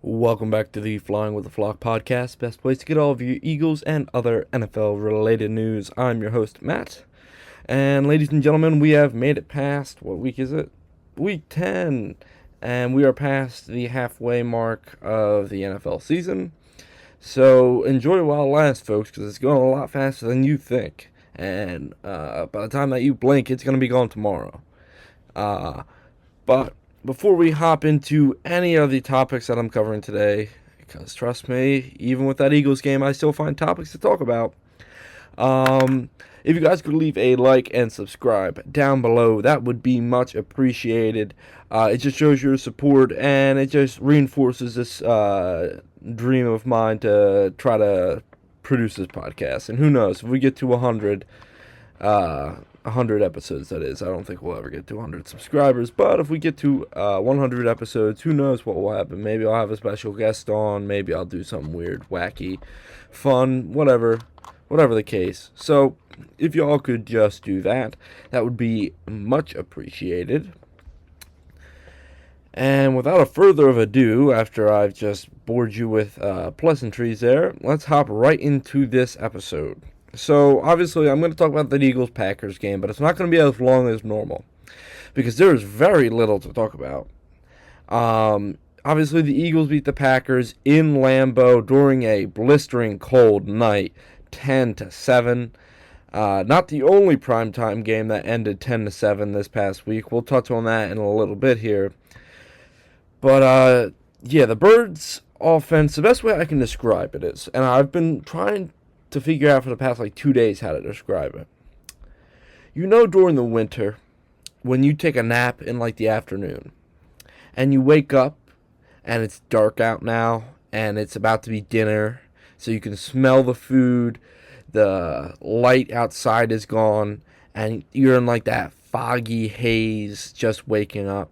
Welcome back to the Flying with the Flock podcast, best place to get all of your Eagles and other NFL related news. I'm your host, Matt. And ladies and gentlemen, we have made it past, what week is it? Week 10. And we are past the halfway mark of the NFL season. So enjoy while it lasts, folks, because it's going a lot faster than you think. And by the time that you blink, it's going to be gone tomorrow. But before we hop into any of the topics that I'm covering today, because trust me, even with that Eagles game, I still find topics to talk about. If you guys could leave a like and subscribe down below, that would be much appreciated. It just shows your support, and it just reinforces this dream of mine to try to produce this podcast. And who knows, if we get to 100 episodes, that is. I don't think we'll ever get to 100 subscribers, but if we get to 100 episodes, who knows what will happen. Maybe I'll have a special guest on, maybe I'll do something weird, wacky, fun, whatever the case. So if y'all could just do that, that would be much appreciated. And without a further ado, after I've just bored you with pleasantries there, let's hop right into this episode. So, obviously, I'm going to talk about the Eagles-Packers game, but it's not going to be as long as normal, because there is very little to talk about. Obviously, the Eagles beat the Packers in Lambeau during a blistering cold night, 10-7. Not the only primetime game that ended 10-7 this past week. We'll touch on that in a little bit here. But, yeah, the Birds' offense, the best way I can describe it is, and I've been trying to figure out for the past 2 days how to describe it. You know, during the winter, when you take a nap in the afternoon, and you wake up, and it's dark out now, and it's about to be dinner, so you can smell the food, the light outside is gone, and you're in that foggy haze just waking up.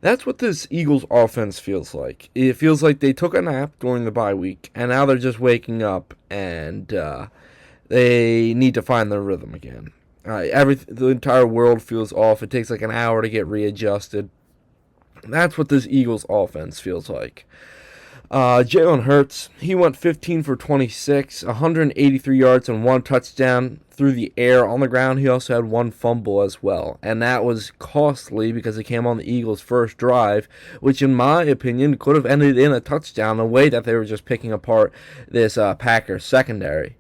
That's what this Eagles offense feels like. It feels like they took a nap during the bye week, and now they're just waking up, and they need to find their rhythm again. The entire world feels off. It takes an hour to get readjusted. That's what this Eagles offense feels like. Jalen Hurts, he went 15 for 26, 183 yards and 1 touchdown through the air. On the ground, he also had 1 fumble as well. And that was costly because it came on the Eagles' first drive, which in my opinion could have ended in a touchdown, the way that they were just picking apart this Packers secondary.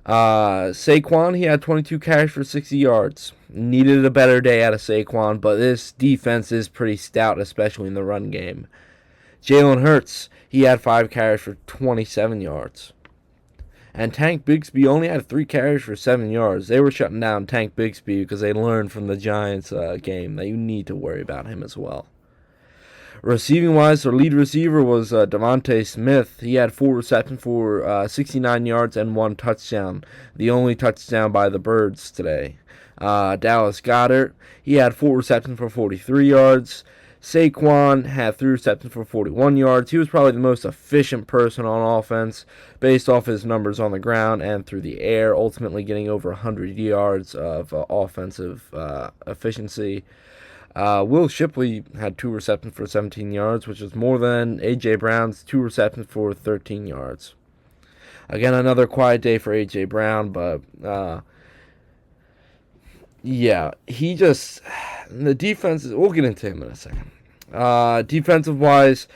Saquon, he had 22 carries for 60 yards. Needed a better day out of Saquon, but this defense is pretty stout, especially in the run game. Jalen Hurts, he had 5 carries for 27 yards. And Tank Bigsby only had 3 carries for 7 yards. They were shutting down Tank Bigsby because they learned from the Giants game that you need to worry about him as well. Receiving-wise, their lead receiver was Devontae Smith. He had 4 receptions for 69 yards and 1 touchdown. The only touchdown by the Birds today. Dallas Goedert, he had 4 receptions for 43 yards. Saquon had 3 receptions for 41 yards. He was probably the most efficient person on offense based off his numbers on the ground and through the air, ultimately getting over 100 yards of offensive efficiency. Will Shipley had 2 receptions for 17 yards, which is more than A.J. Brown's 2 receptions for 13 yards. Again, another quiet day for A.J. Brown, but yeah, the defense, we'll get into him in a second. Defensive-wise,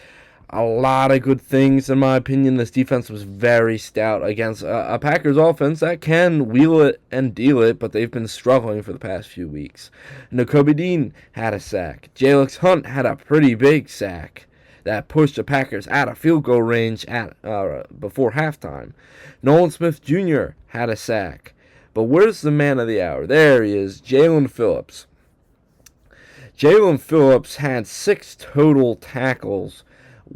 a lot of good things, in my opinion. This defense was very stout against a Packers offense that can wheel it and deal it, but they've been struggling for the past few weeks. Nakobe Dean had a sack. Jalen Hunt had a pretty big sack that pushed the Packers out of field goal range before halftime. Nolan Smith Jr. had a sack. But where's the man of the hour? There he is, Jaelan Phillips. Jaelan Phillips had 6 total tackles.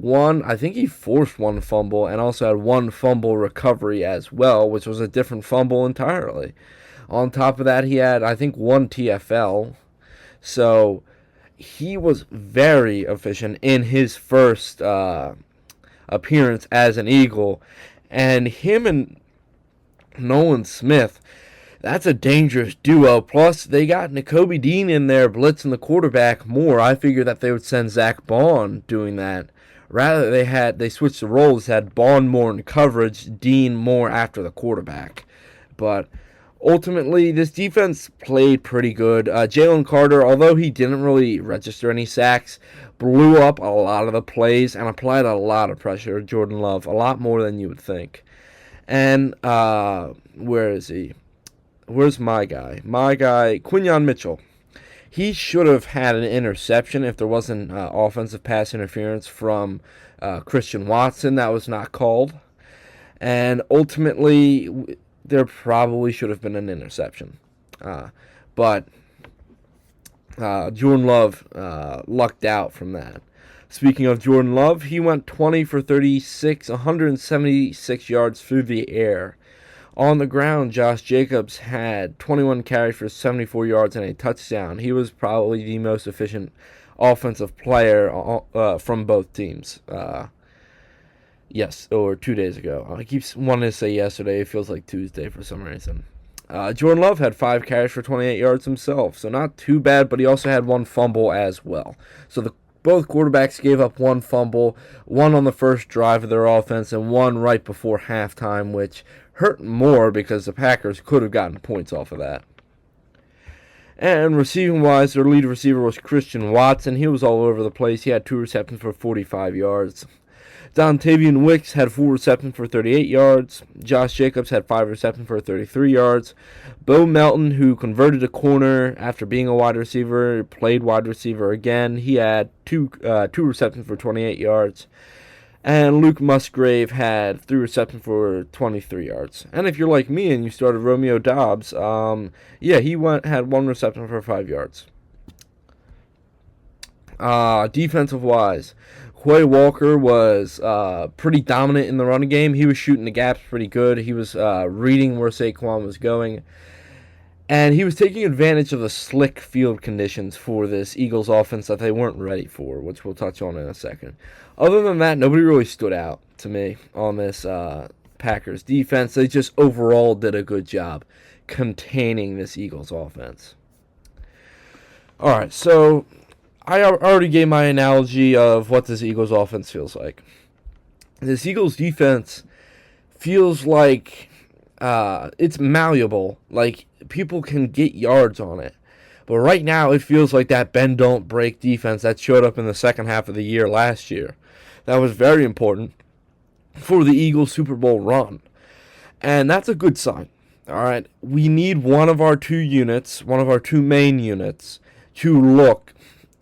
I think he forced 1 fumble and also had 1 fumble recovery as well, which was a different fumble entirely. On top of that, he had, I think, 1 TFL. So he was very efficient in his first appearance as an Eagle. And him and Nolan Smith, that's a dangerous duo. Plus, they got Nakobe Dean in there blitzing the quarterback more. I figured that they would send Zach Bond doing that Rather, they switched the roles, had Bond more in coverage, Dean more after the quarterback. But ultimately, this defense played pretty good. Jalen Carter, although he didn't really register any sacks, blew up a lot of the plays and applied a lot of pressure to Jordan Love, a lot more than you would think. And where is he? Where's my guy? My guy, Quinyon Mitchell. He should have had an interception if there wasn't offensive pass interference from Christian Watson. That was not called. And ultimately, there probably should have been an interception. But Jordan Love lucked out from that. Speaking of Jordan Love, he went 20 for 36, 176 yards through the air. On the ground, Josh Jacobs had 21 carries for 74 yards and a touchdown. He was probably the most efficient offensive player from both teams. Yes, or 2 days ago. I keep wanting to say yesterday. It feels like Tuesday for some reason. Jordan Love had 5 carries for 28 yards himself, so not too bad, but he also had 1 fumble as well. So both quarterbacks gave up 1 fumble, 1 on the first drive of their offense, and 1 right before halftime, which hurt more because the Packers could have gotten points off of that. And receiving-wise, their lead receiver was Christian Watson. He was all over the place. He had 2 receptions for 45 yards. Dontavian Wicks had 4 receptions for 38 yards. Josh Jacobs had 5 receptions for 33 yards. Bo Melton, who converted a corner after being a wide receiver, played wide receiver again. He had two receptions for 28 yards. And Luke Musgrave had 3 receptions for 23 yards. And if you're like me and you started Romeo Doubs, he had 1 reception for 5 yards. Defensive-wise, Quay Walker was pretty dominant in the running game. He was shooting the gaps pretty good. He was reading where Saquon was going. And he was taking advantage of the slick field conditions for this Eagles offense that they weren't ready for, which we'll touch on in a second. Other than that, nobody really stood out to me on this Packers defense. They just overall did a good job containing this Eagles offense. All right, so I already gave my analogy of what this Eagles offense feels like. This Eagles defense feels like it's malleable. Like, people can get yards on it. But right now, it feels like that bend, don't break defense that showed up in the second half of the year last year. That was very important for the Eagles Super Bowl run. And that's a good sign. All right, we need one of our 2 units, one of our 2 main units, to look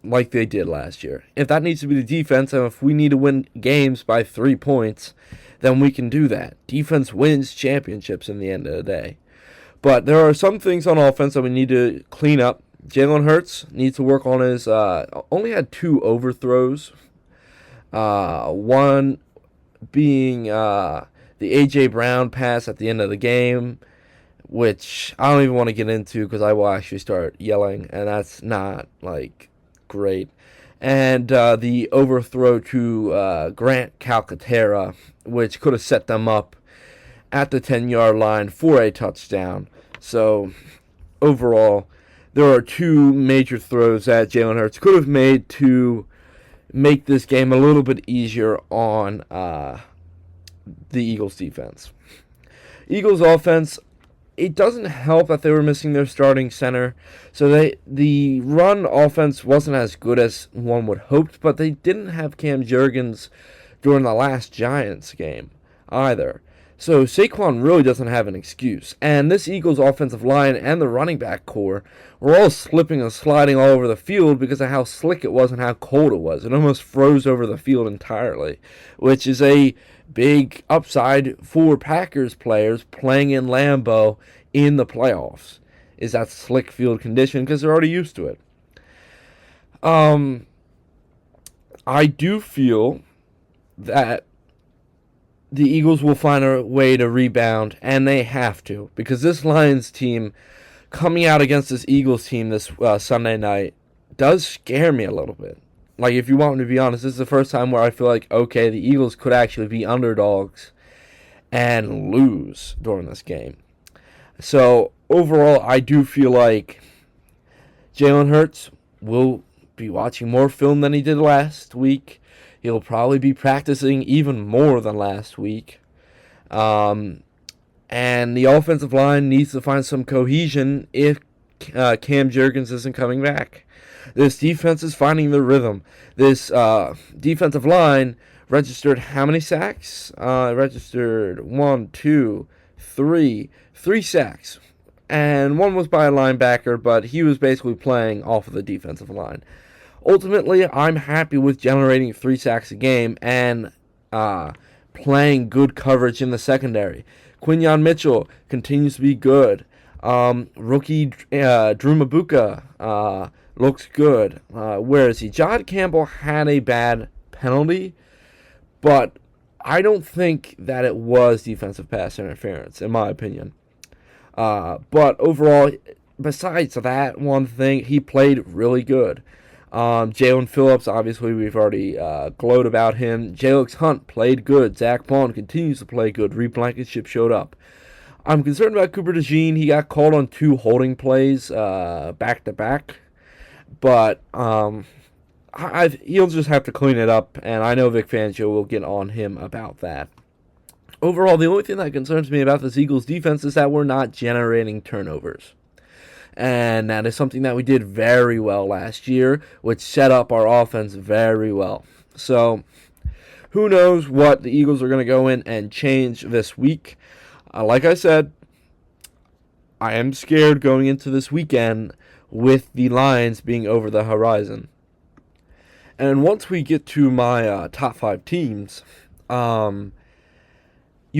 like they did last year. If that needs to be the defense, and if we need to win games by 3 points, then we can do that. Defense wins championships in the end of the day. But there are some things on offense that we need to clean up. Jalen Hurts needs to work on his, only had 2 overthrows. One being the A.J. Brown pass at the end of the game, which I don't even want to get into because I will actually start yelling, and that's not, great. And the overthrow to Grant Calcaterra, which could have set them up at the 10-yard line for a touchdown. So, overall, there are 2 major throws that Jalen Hurts could have made to make this game a little bit easier on the Eagles defense. Eagles offense, it doesn't help that they were missing their starting center. So the run offense wasn't as good as one would hoped, but they didn't have Cam Jurgens during the last Giants game either. So Saquon really doesn't have an excuse. And this Eagles offensive line and the running back core were all slipping and sliding all over the field because of how slick it was and how cold it was. It almost froze over the field entirely, which is a big upside for Packers players playing in Lambeau in the playoffs, is that slick field condition because they're already used to it. I do feel that the Eagles will find a way to rebound, and they have to, because this Lions team coming out against this Eagles team this Sunday night does scare me a little bit. Like, if you want me to be honest, this is the first time where I feel like, okay, the Eagles could actually be underdogs and lose during this game. So, overall, I do feel like Jalen Hurts will be watching more film than he did last week. He'll probably be practicing even more than last week. And the offensive line needs to find some cohesion if Cam Jurgens isn't coming back. This defense is finding their rhythm. This defensive line registered how many sacks? Registered 1, 2, 3 sacks. And one was by a linebacker, but he was basically playing off of the defensive line. Ultimately, I'm happy with generating 3 sacks a game and playing good coverage in the secondary. Quinyon Mitchell continues to be good. Rookie Drew Mabuka looks good. Where is he? John Campbell had a bad penalty, but I don't think that it was defensive pass interference, in my opinion. But overall, besides that one thing, he played really good. Jalen Phillips, obviously, we've already glowed about him. Jalix Hunt played good. Zach Bond continues to play good. Reed Blankenship showed up. I'm concerned about Cooper DeJean. He got called on 2 holding plays back-to-back. But he'll just have to clean it up, and I know Vic Fangio will get on him about that. Overall, the only thing that concerns me about this Eagles defense is that we're not generating turnovers. And that is something that we did very well last year, which set up our offense very well. So, who knows what the Eagles are going to go in and change this week. Like I said, I am scared going into this weekend with the Lions being over the horizon. And once we get to my top 5 teams, you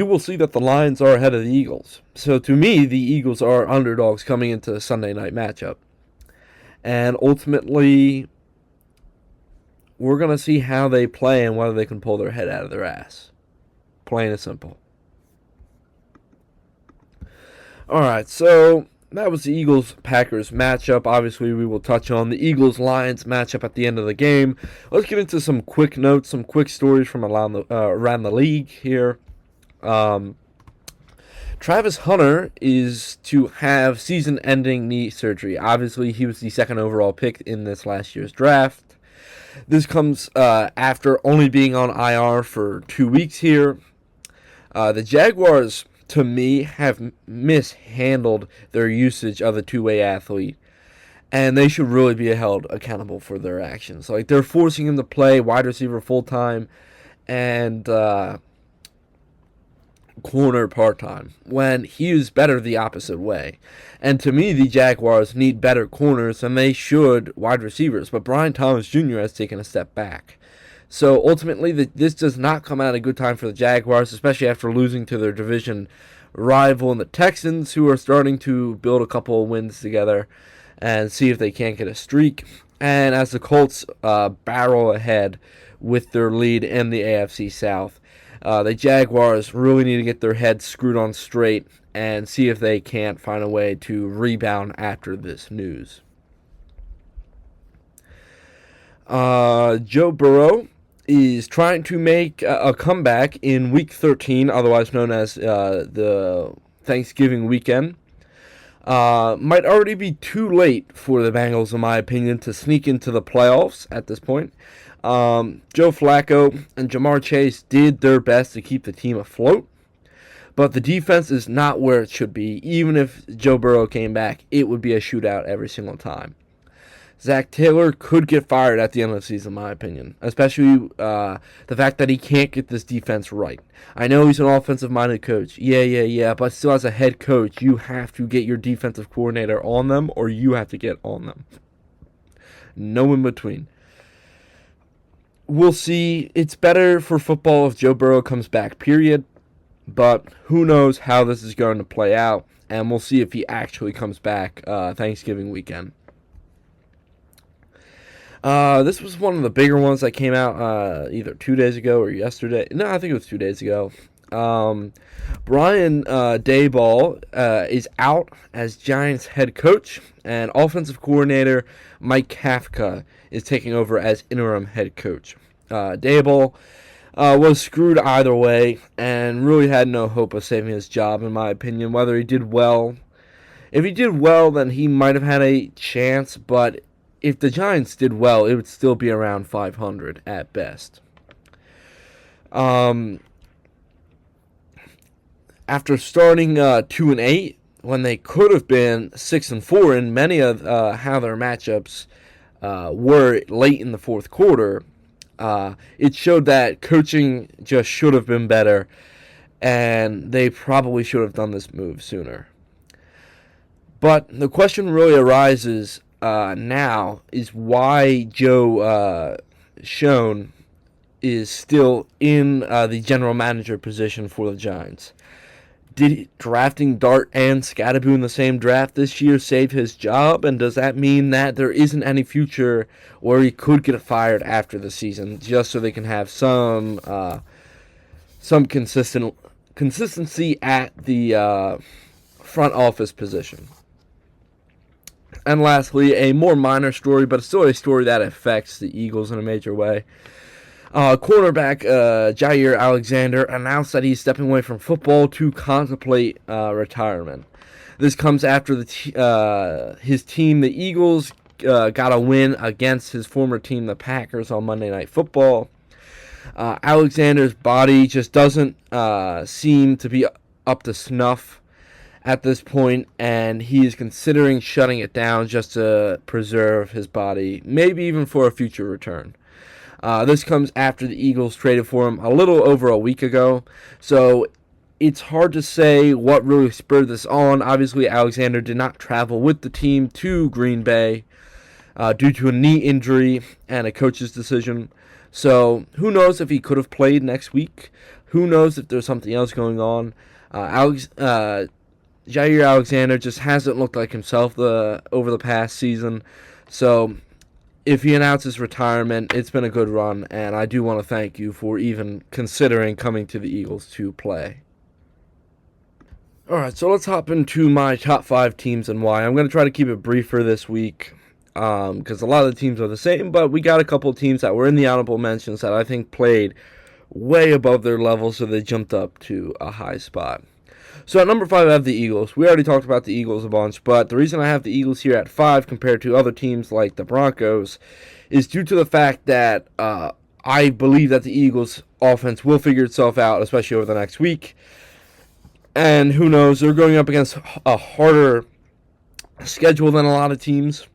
will see that the Lions are ahead of the Eagles. So to me, the Eagles are underdogs coming into the Sunday night matchup. And ultimately, we're going to see how they play and whether they can pull their head out of their ass. Plain and simple. Alright, so that was the Eagles-Packers matchup. Obviously, we will touch on the Eagles-Lions matchup at the end of the game. Let's get into some quick notes, some quick stories from around the league here. Travis Hunter is to have season-ending knee surgery. Obviously, he was the 2nd overall pick in this last year's draft. This comes after only being on IR for 2 weeks here. The Jaguars, to me, have mishandled their usage of the two-way athlete, and they should really be held accountable for their actions. Like, they're forcing him to play wide receiver full-time and corner part-time, when he is better the opposite way. And to me, the Jaguars need better corners than they should wide receivers, but Brian Thomas Jr. has taken a step back. So ultimately, this does not come at a good time for the Jaguars, especially after losing to their division rival in the Texans, who are starting to build a couple of wins together and see if they can't get a streak. And as the Colts barrel ahead with their lead in the AFC South, the Jaguars really need to get their heads screwed on straight and see if they can't find a way to rebound after this news. Joe Burrow is trying to make a comeback in Week 13, otherwise known as the Thanksgiving weekend. Might already be too late for the Bengals, in my opinion, to sneak into the playoffs at this point. Joe Flacco and Jamar Chase did their best to keep the team afloat, but the defense is not where it should be. Even if Joe Burrow came back, it would be a shootout every single time. Zach Taylor could get fired at the end of the season, in my opinion, especially the fact that he can't get this defense right. I know he's an offensive-minded coach. Yeah, but still as a head coach, you have to get your defensive coordinator on them, or you have to get on them. No in between. We'll see. It's better for football if Joe Burrow comes back, period. But who knows how this is going to play out. And we'll see if he actually comes back Thanksgiving weekend. This was one of the bigger ones that came out either 2 days ago or yesterday. No, I think it was 2 days ago. Brian Daboll is out as Giants head coach, and offensive coordinator Mike Kafka is taking over as interim head coach. Daboll was screwed either way and really had no hope of saving his job, in my opinion, whether he did well. If he did well, then he might have had a chance, but if the Giants did well, it would still be around 500 at best. After starting 2-8, when they could have been 6-4 in many of how their matchups were late in the fourth quarter, it showed that coaching just should have been better, and they probably should have done this move sooner. But the question really arises now is why Joe Schoen is still in the general manager position for the Giants. Did drafting Dart and Scadaboo in the same draft this year save his job? And does that mean that there isn't any future where he could get fired after the season, just so they can have some consistency at the front office position? And lastly, a more minor story, but still a story that affects the Eagles in a major way. Cornerback Jaire Alexander announced that he's stepping away from football to contemplate retirement. This comes after his team, the Eagles, got a win against his former team, the Packers, on Monday Night Football. Alexander's body just doesn't seem to be up to snuff at this point, and he is considering shutting it down just to preserve his body, maybe even for a future return. This comes after the Eagles traded for him a little over a week ago, so it's hard to say what really spurred this on. Obviously, Alexander did not travel with the team to Green Bay due to a knee injury and a coach's decision. So who knows if he could have played next week? Who knows if there's something else going on? Jaire Alexander just hasn't looked like himself over the past season, so if he announces retirement, it's been a good run, and I do want to thank you for even considering coming to the Eagles to play. Alright, so let's hop into my top 5 teams and why. I'm going to try to keep it briefer this week, because a lot of the teams are the same, but we got a couple of teams that were in the honorable mentions that I think played way above their level, so they jumped up to a high spot. So at number 5, I have the Eagles. We already talked about the Eagles a bunch, but the reason I have the Eagles here at 5 compared to other teams like the Broncos is due to the fact that I believe that the Eagles' offense will figure itself out, especially over the next week. And who knows, they're going up against a harder schedule than a lot of teams.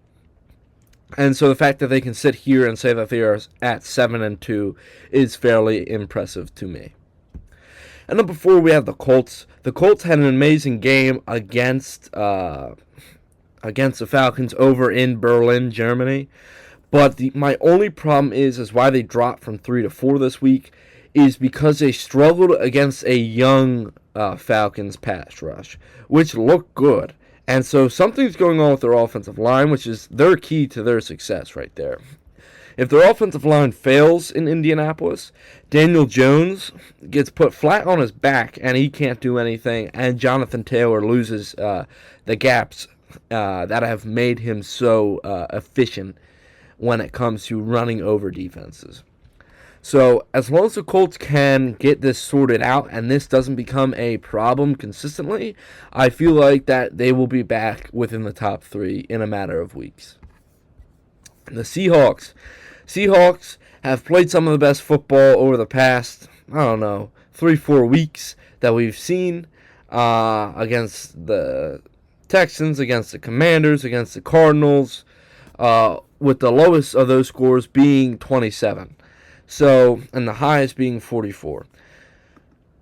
And so the fact that they can sit here and say that they are at 7-2 is fairly impressive to me. At number 4, we have the Colts. The Colts had an amazing game against the Falcons over in Berlin, Germany. But my only problem is why they dropped from 3 to 4 this week is because they struggled against a young Falcons pass rush, which looked good. And so something's going on with their offensive line, which is their key to their success right there. If their offensive line fails in Indianapolis, Daniel Jones gets put flat on his back and he can't do anything, and Jonathan Taylor loses the gaps that have made him so efficient when it comes to running over defenses. So as long as the Colts can get this sorted out and this doesn't become a problem consistently, I feel like that they will be back within the top 3 in a matter of weeks. The Seahawks have played some of the best football over the past, 3-4 weeks that we've seen against the Texans, against the Commanders, against the Cardinals, with the lowest of those scores being 27. So, and the highest being 44.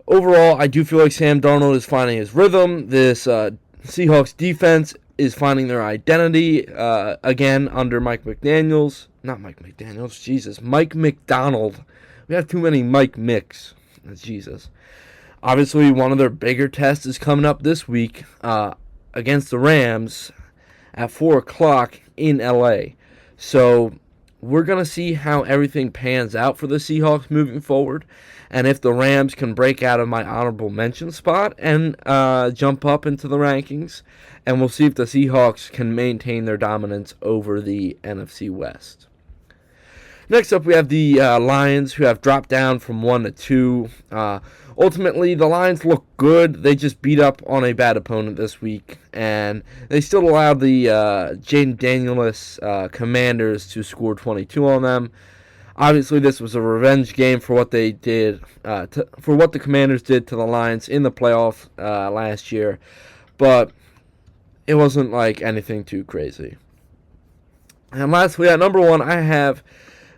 Overall, I do feel like Sam Darnold is finding his rhythm. This Seahawks defense is finding their identity again under Mike McDaniels. Not Mike McDaniels, Jesus. Mike Macdonald. We have too many Mike Micks. Jesus. Obviously, one of their bigger tests is coming up this week against the Rams at 4 o'clock in LA. So we're going to see how everything pans out for the Seahawks moving forward, and if the Rams can break out of my honorable mention spot and jump up into the rankings, and we'll see if the Seahawks can maintain their dominance over the NFC West. Next up, we have the Lions, who have dropped down from 1 to 2. Ultimately, the Lions look good. They just beat up on a bad opponent this week, and they still allowed the Jaden Daniels Commanders to score 22 on them. Obviously, this was a revenge game for what they did, for what the Commanders did to the Lions in the playoffs last year, but it wasn't like anything too crazy. And lastly, at number one, I have,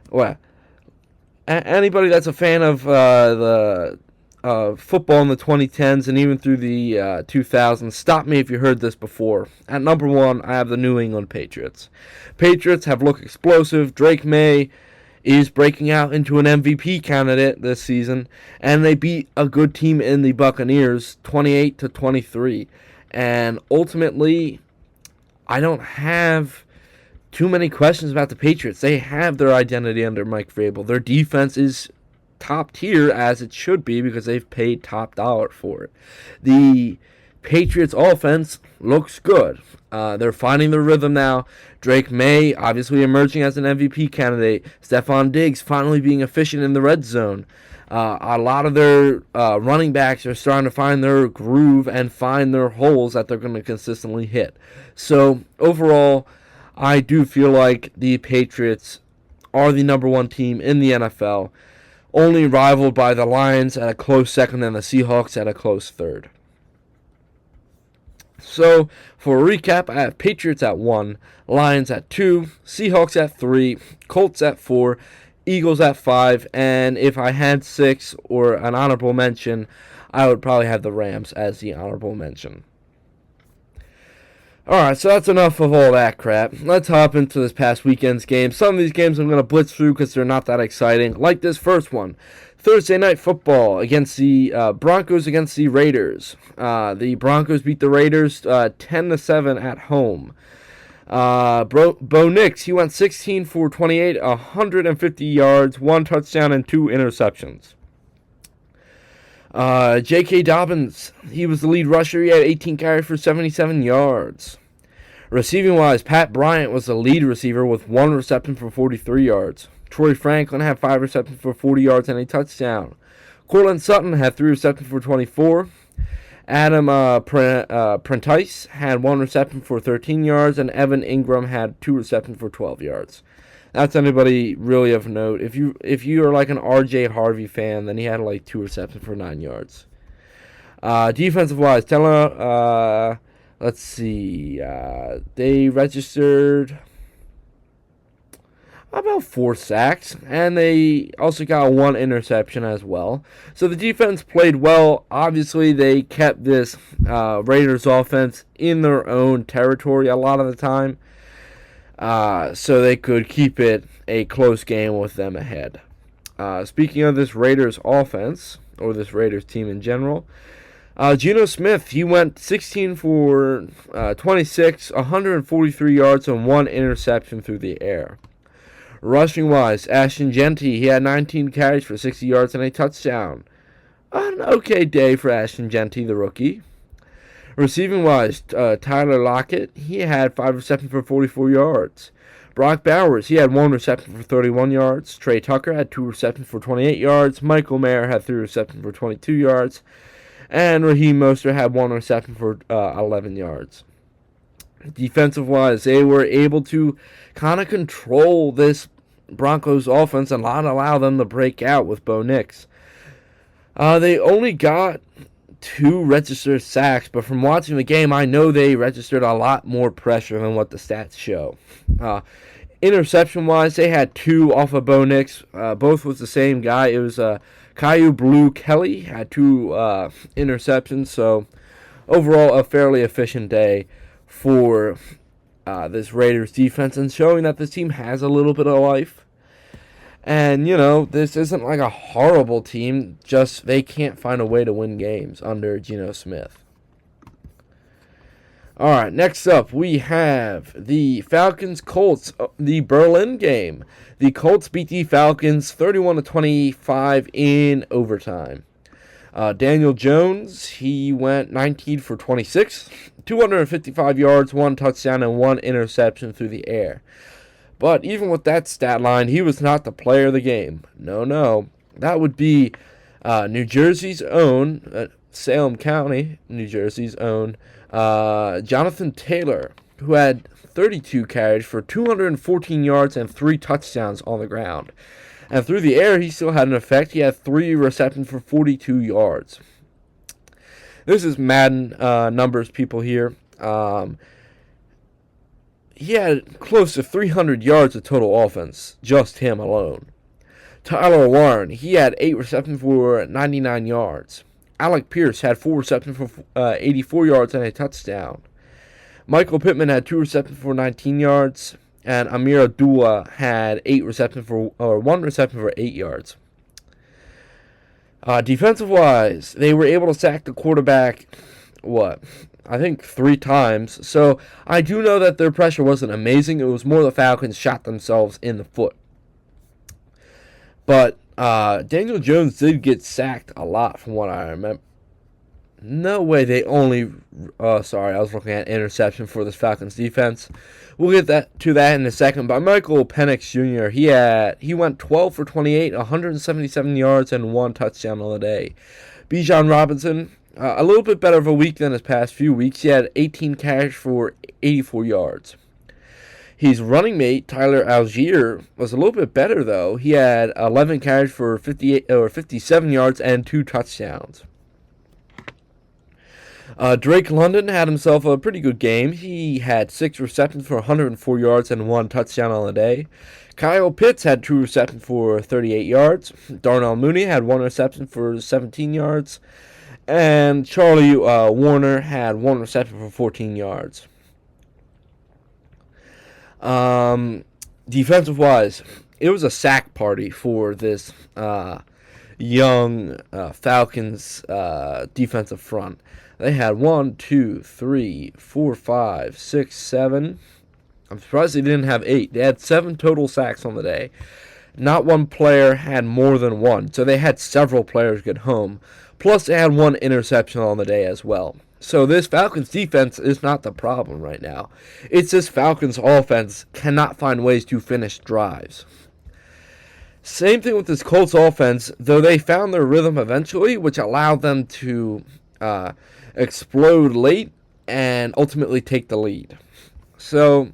well, anybody that's a fan of the football in the 2010s and even through the 2000s, stop me if you heard this before. At number one, I have the New England Patriots. Patriots have looked explosive. Drake May is breaking out into an MVP candidate this season, and they beat a good team in the Buccaneers 28-23. And ultimately, I don't have too many questions about the Patriots. They have their identity under Mike Vrabel. Their defense is top tier, as it should be, because they've paid top dollar for it. The Patriots offense looks good. They're finding their rhythm now. Drake May obviously emerging as an MVP candidate. Stephon Diggs finally being efficient in the red zone. A lot of their running backs are starting to find their groove and find their holes that they're going to consistently hit. So overall, I do feel like the Patriots are the number one team in the NFL, only rivaled by the Lions at a close second and the Seahawks at a close third. So, for a recap, I have Patriots at 1, Lions at 2, Seahawks at 3, Colts at 4, Eagles at 5, and if I had 6 or an honorable mention, I would probably have the Rams as the honorable mention. Alright, so that's enough of all that crap. Let's hop into this past weekend's games. Some of these games I'm going to blitz through because they're not that exciting, like this first one. Thursday Night Football against the Broncos against the Raiders. The Broncos beat the Raiders 10-7 at home. Bo Nix, he went 16 for 28, 150 yards, 1 touchdown, and 2 interceptions. J.K. Dobbins, he was the lead rusher. He had 18 carries for 77 yards. Receiving-wise, Pat Bryant was the lead receiver with 1 reception for 43 yards. Troy Franklin had 5 receptions for 40 yards and a touchdown. Cortland Sutton had 3 receptions for 24. Adam Prentice had 1 reception for 13 yards, and Evan Ingram had 2 receptions for 12 yards. That's anybody really of note. If you are like an R.J. Harvey fan, then he had like 2 receptions for 9 yards. Defensive-wise, let's see. They registered about 4 sacks, and they also got 1 interception as well. So the defense played well. Obviously, they kept this Raiders offense in their own territory a lot of the time, so they could keep it a close game with them ahead. Speaking of this Raiders offense, or this Raiders team in general, Geno Smith, he went 16 for 26, 143 yards, and 1 interception through the air. Rushing-wise, Ashton Jeanty, he had 19 carries for 60 yards and a touchdown. An okay day for Ashton Jeanty, the rookie. Receiving-wise, Tyler Lockett, he had 5 receptions for 44 yards. Brock Bowers, he had 1 reception for 31 yards. Trey Tucker had 2 receptions for 28 yards. Michael Mayer had 3 receptions for 22 yards. And Raheem Mostert had 1 reception for 11 yards. Defensive-wise, they were able to kind of control this Broncos offense and not allow them to break out with Bo Nix. They only got 2 registered sacks, but from watching the game, I know they registered a lot more pressure than what the stats show. Interception-wise, they had 2 off of Bo Nix. Both was the same guy. It was Kyu Blu Kelly had 2 interceptions, so overall a fairly efficient day for this Raiders defense, and showing that this team has a little bit of life. And, this isn't like a horrible team, just they can't find a way to win games under Geno Smith. Alright, next up we have the Falcons-Colts, the Berlin game. The Colts beat the Falcons 31-25 in overtime. Daniel Jones, he went 19 for 26, 255 yards, 1 touchdown, and 1 interception through the air. But even with that stat line, he was not the player of the game. No. That would be New Jersey's own, Salem County, New Jersey's own, Jonathan Taylor, who had 32 carries for 214 yards and 3 touchdowns on the ground. And through the air, he still had an effect. He had 3 receptions for 42 yards. This is Madden numbers, people here. He had close to 300 yards of total offense, just him alone. Tyler Warren, he had 8 receptions for 99 yards. Alec Pierce had 4 receptions for 84 yards and a touchdown. Michael Pittman had 2 receptions for 19 yards. And Amir Abdullah had 1 reception for 8 yards. Defensive-wise, they were able to sack the quarterback, I think 3 times. So I do know that their pressure wasn't amazing. It was more the Falcons shot themselves in the foot. But Daniel Jones did get sacked a lot from what I remember. No way, they only... sorry, I was looking at interception for this Falcons defense. We'll get to that in a second. But Michael Penix Jr., he went 12 for 28, 177 yards, and 1 touchdown on the day. Bijan Robinson, a little bit better of a week than his past few weeks. He had 18 carries for 84 yards. His running mate, Tyler Algier, was a little bit better, though. He had 11 carries for 57 yards and 2 touchdowns. Drake London had himself a pretty good game. He had 6 receptions for 104 yards and 1 touchdown on the day. Kyle Pitts had 2 receptions for 38 yards. Darnell Mooney had 1 reception for 17 yards. And Charlie Warner had 1 reception for 14 yards. Defensive-wise, it was a sack party for this young Falcons defensive front. They had 1, 2, 3, 4, 5, 6, 7. I'm surprised they didn't have 8. They had 7 total sacks on the day. Not one player had more than 1, so they had several players get home. Plus, they had 1 interception on the day as well. So this Falcons defense is not the problem right now. It's this Falcons offense cannot find ways to finish drives. Same thing with this Colts offense, though they found their rhythm eventually, which allowed them to explode late and ultimately take the lead. So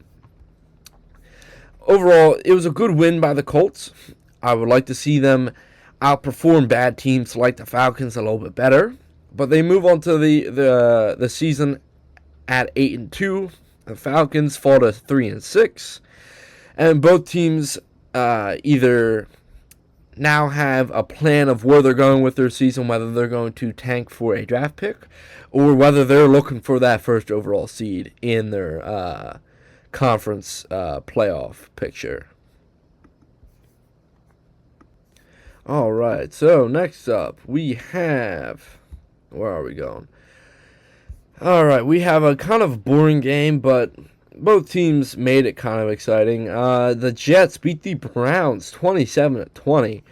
overall, it was a good win by the Colts. I would like to see them outperform bad teams like the Falcons a little bit better, but they move on to the season at 8-2. The Falcons fall to 3-6, and both teams either now have a plan of where they're going with their season, whether they're going to tank for a draft pick or whether they're looking for that first overall seed in their conference playoff picture. All right, so next up we have, where are we going? All right, we have a kind of boring game, but both teams made it kind of exciting. The Jets beat the Browns 27-20.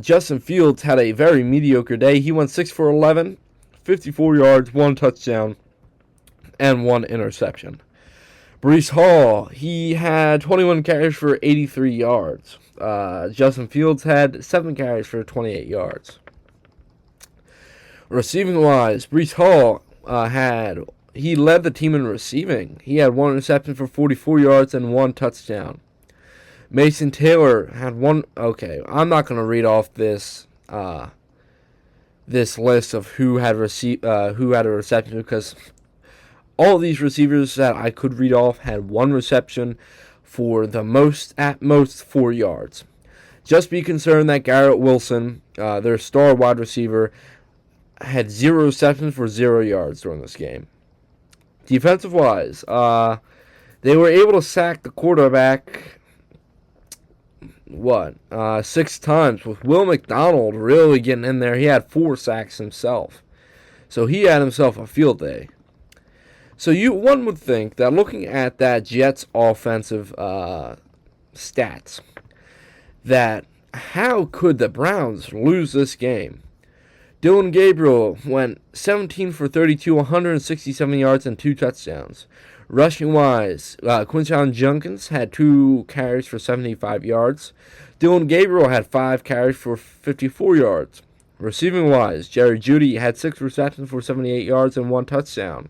Justin Fields had a very mediocre day. He went 6 for 11, 54 yards, 1 touchdown, and 1 interception. Breece Hall, he had 21 carries for 83 yards. Justin Fields had 7 carries for 28 yards. Receiving-wise, Breece Hall he led the team in receiving. He had 1 reception for 44 yards and 1 touchdown. Mason Taylor had 1. Okay, I'm not going to read off this list of who had a reception, because all these receivers that I could read off had 1 reception for at most 4 yards. Just be concerned that Garrett Wilson, their star wide receiver, had 0 receptions for 0 yards during this game. Defensive-wise, they were able to sack the quarterback 6 times, with Will McDonald really getting in there. He had 4 sacks himself. So he had himself a field day. So one would think that looking at that Jets offensive stats, that how could the Browns lose this game? Dylan Gabriel went 17 for 32, 167 yards, and 2 touchdowns. Rushing-wise, Quinshon Judkins had 2 carries for 75 yards. Dylan Gabriel had 5 carries for 54 yards. Receiving-wise, Jerry Jeudy had 6 receptions for 78 yards and 1 touchdown.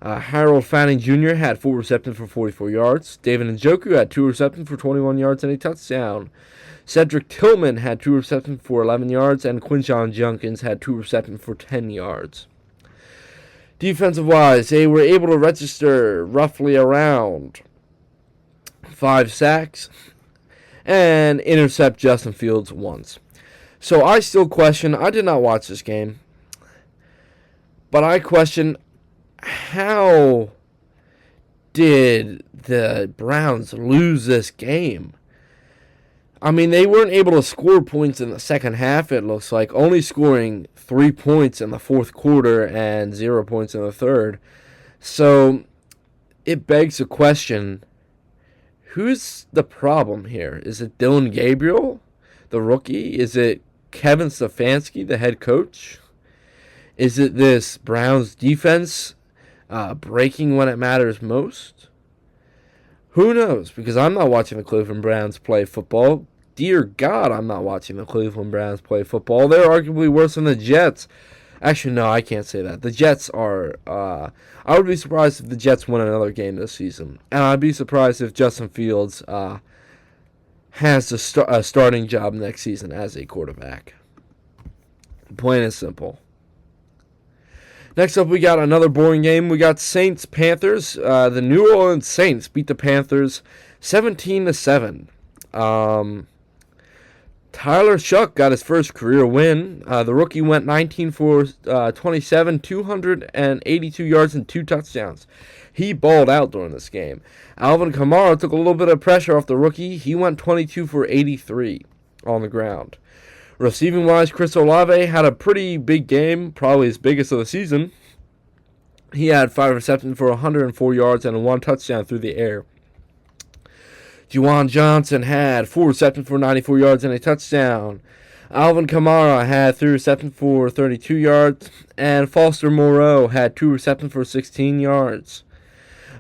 Harold Fanning Jr. had 4 receptions for 44 yards. David Njoku had 2 receptions for 21 yards and a touchdown. Cedric Tillman had 2 receptions for 11 yards, and Quinshon Judkins had 2 receptions for 10 yards. Defensive-wise, they were able to register roughly around 5 sacks and intercept Justin Fields once. So I still question, I did not watch this game, but I question, how did the Browns lose this game? I mean, they weren't able to score points in the second half, it looks like, only scoring 3 points in the fourth quarter and 0 points in the third. So it begs the question, who's the problem here? Is it Dillon Gabriel, the rookie? Is it Kevin Stefanski, the head coach? Is it this Browns defense breaking when it matters most? Who knows? Because I'm not watching the Cleveland Browns play football. Dear God, I'm not watching the Cleveland Browns play football. They're arguably worse than the Jets. Actually, no, I can't say that. The Jets are... I would be surprised if the Jets win another game this season. And I'd be surprised if Justin Fields has a starting job next season as a quarterback. Plain and simple. Next up, we got another boring game. We got Saints-Panthers. The New Orleans Saints beat the Panthers 17-7. Tyler Shough got his first career win. The rookie went 19 for 27, 282 yards and 2 touchdowns. He balled out during this game. Alvin Kamara took a little bit of pressure off the rookie. He went 22 for 83 on the ground. Receiving-wise, Chris Olave had a pretty big game, probably his biggest of the season. He had 5 receptions for 104 yards and 1 touchdown through the air. Juwan Johnson had 4 receptions for 94 yards and a touchdown. Alvin Kamara had 3 receptions for 32 yards. And Foster Moreau had 2 receptions for 16 yards.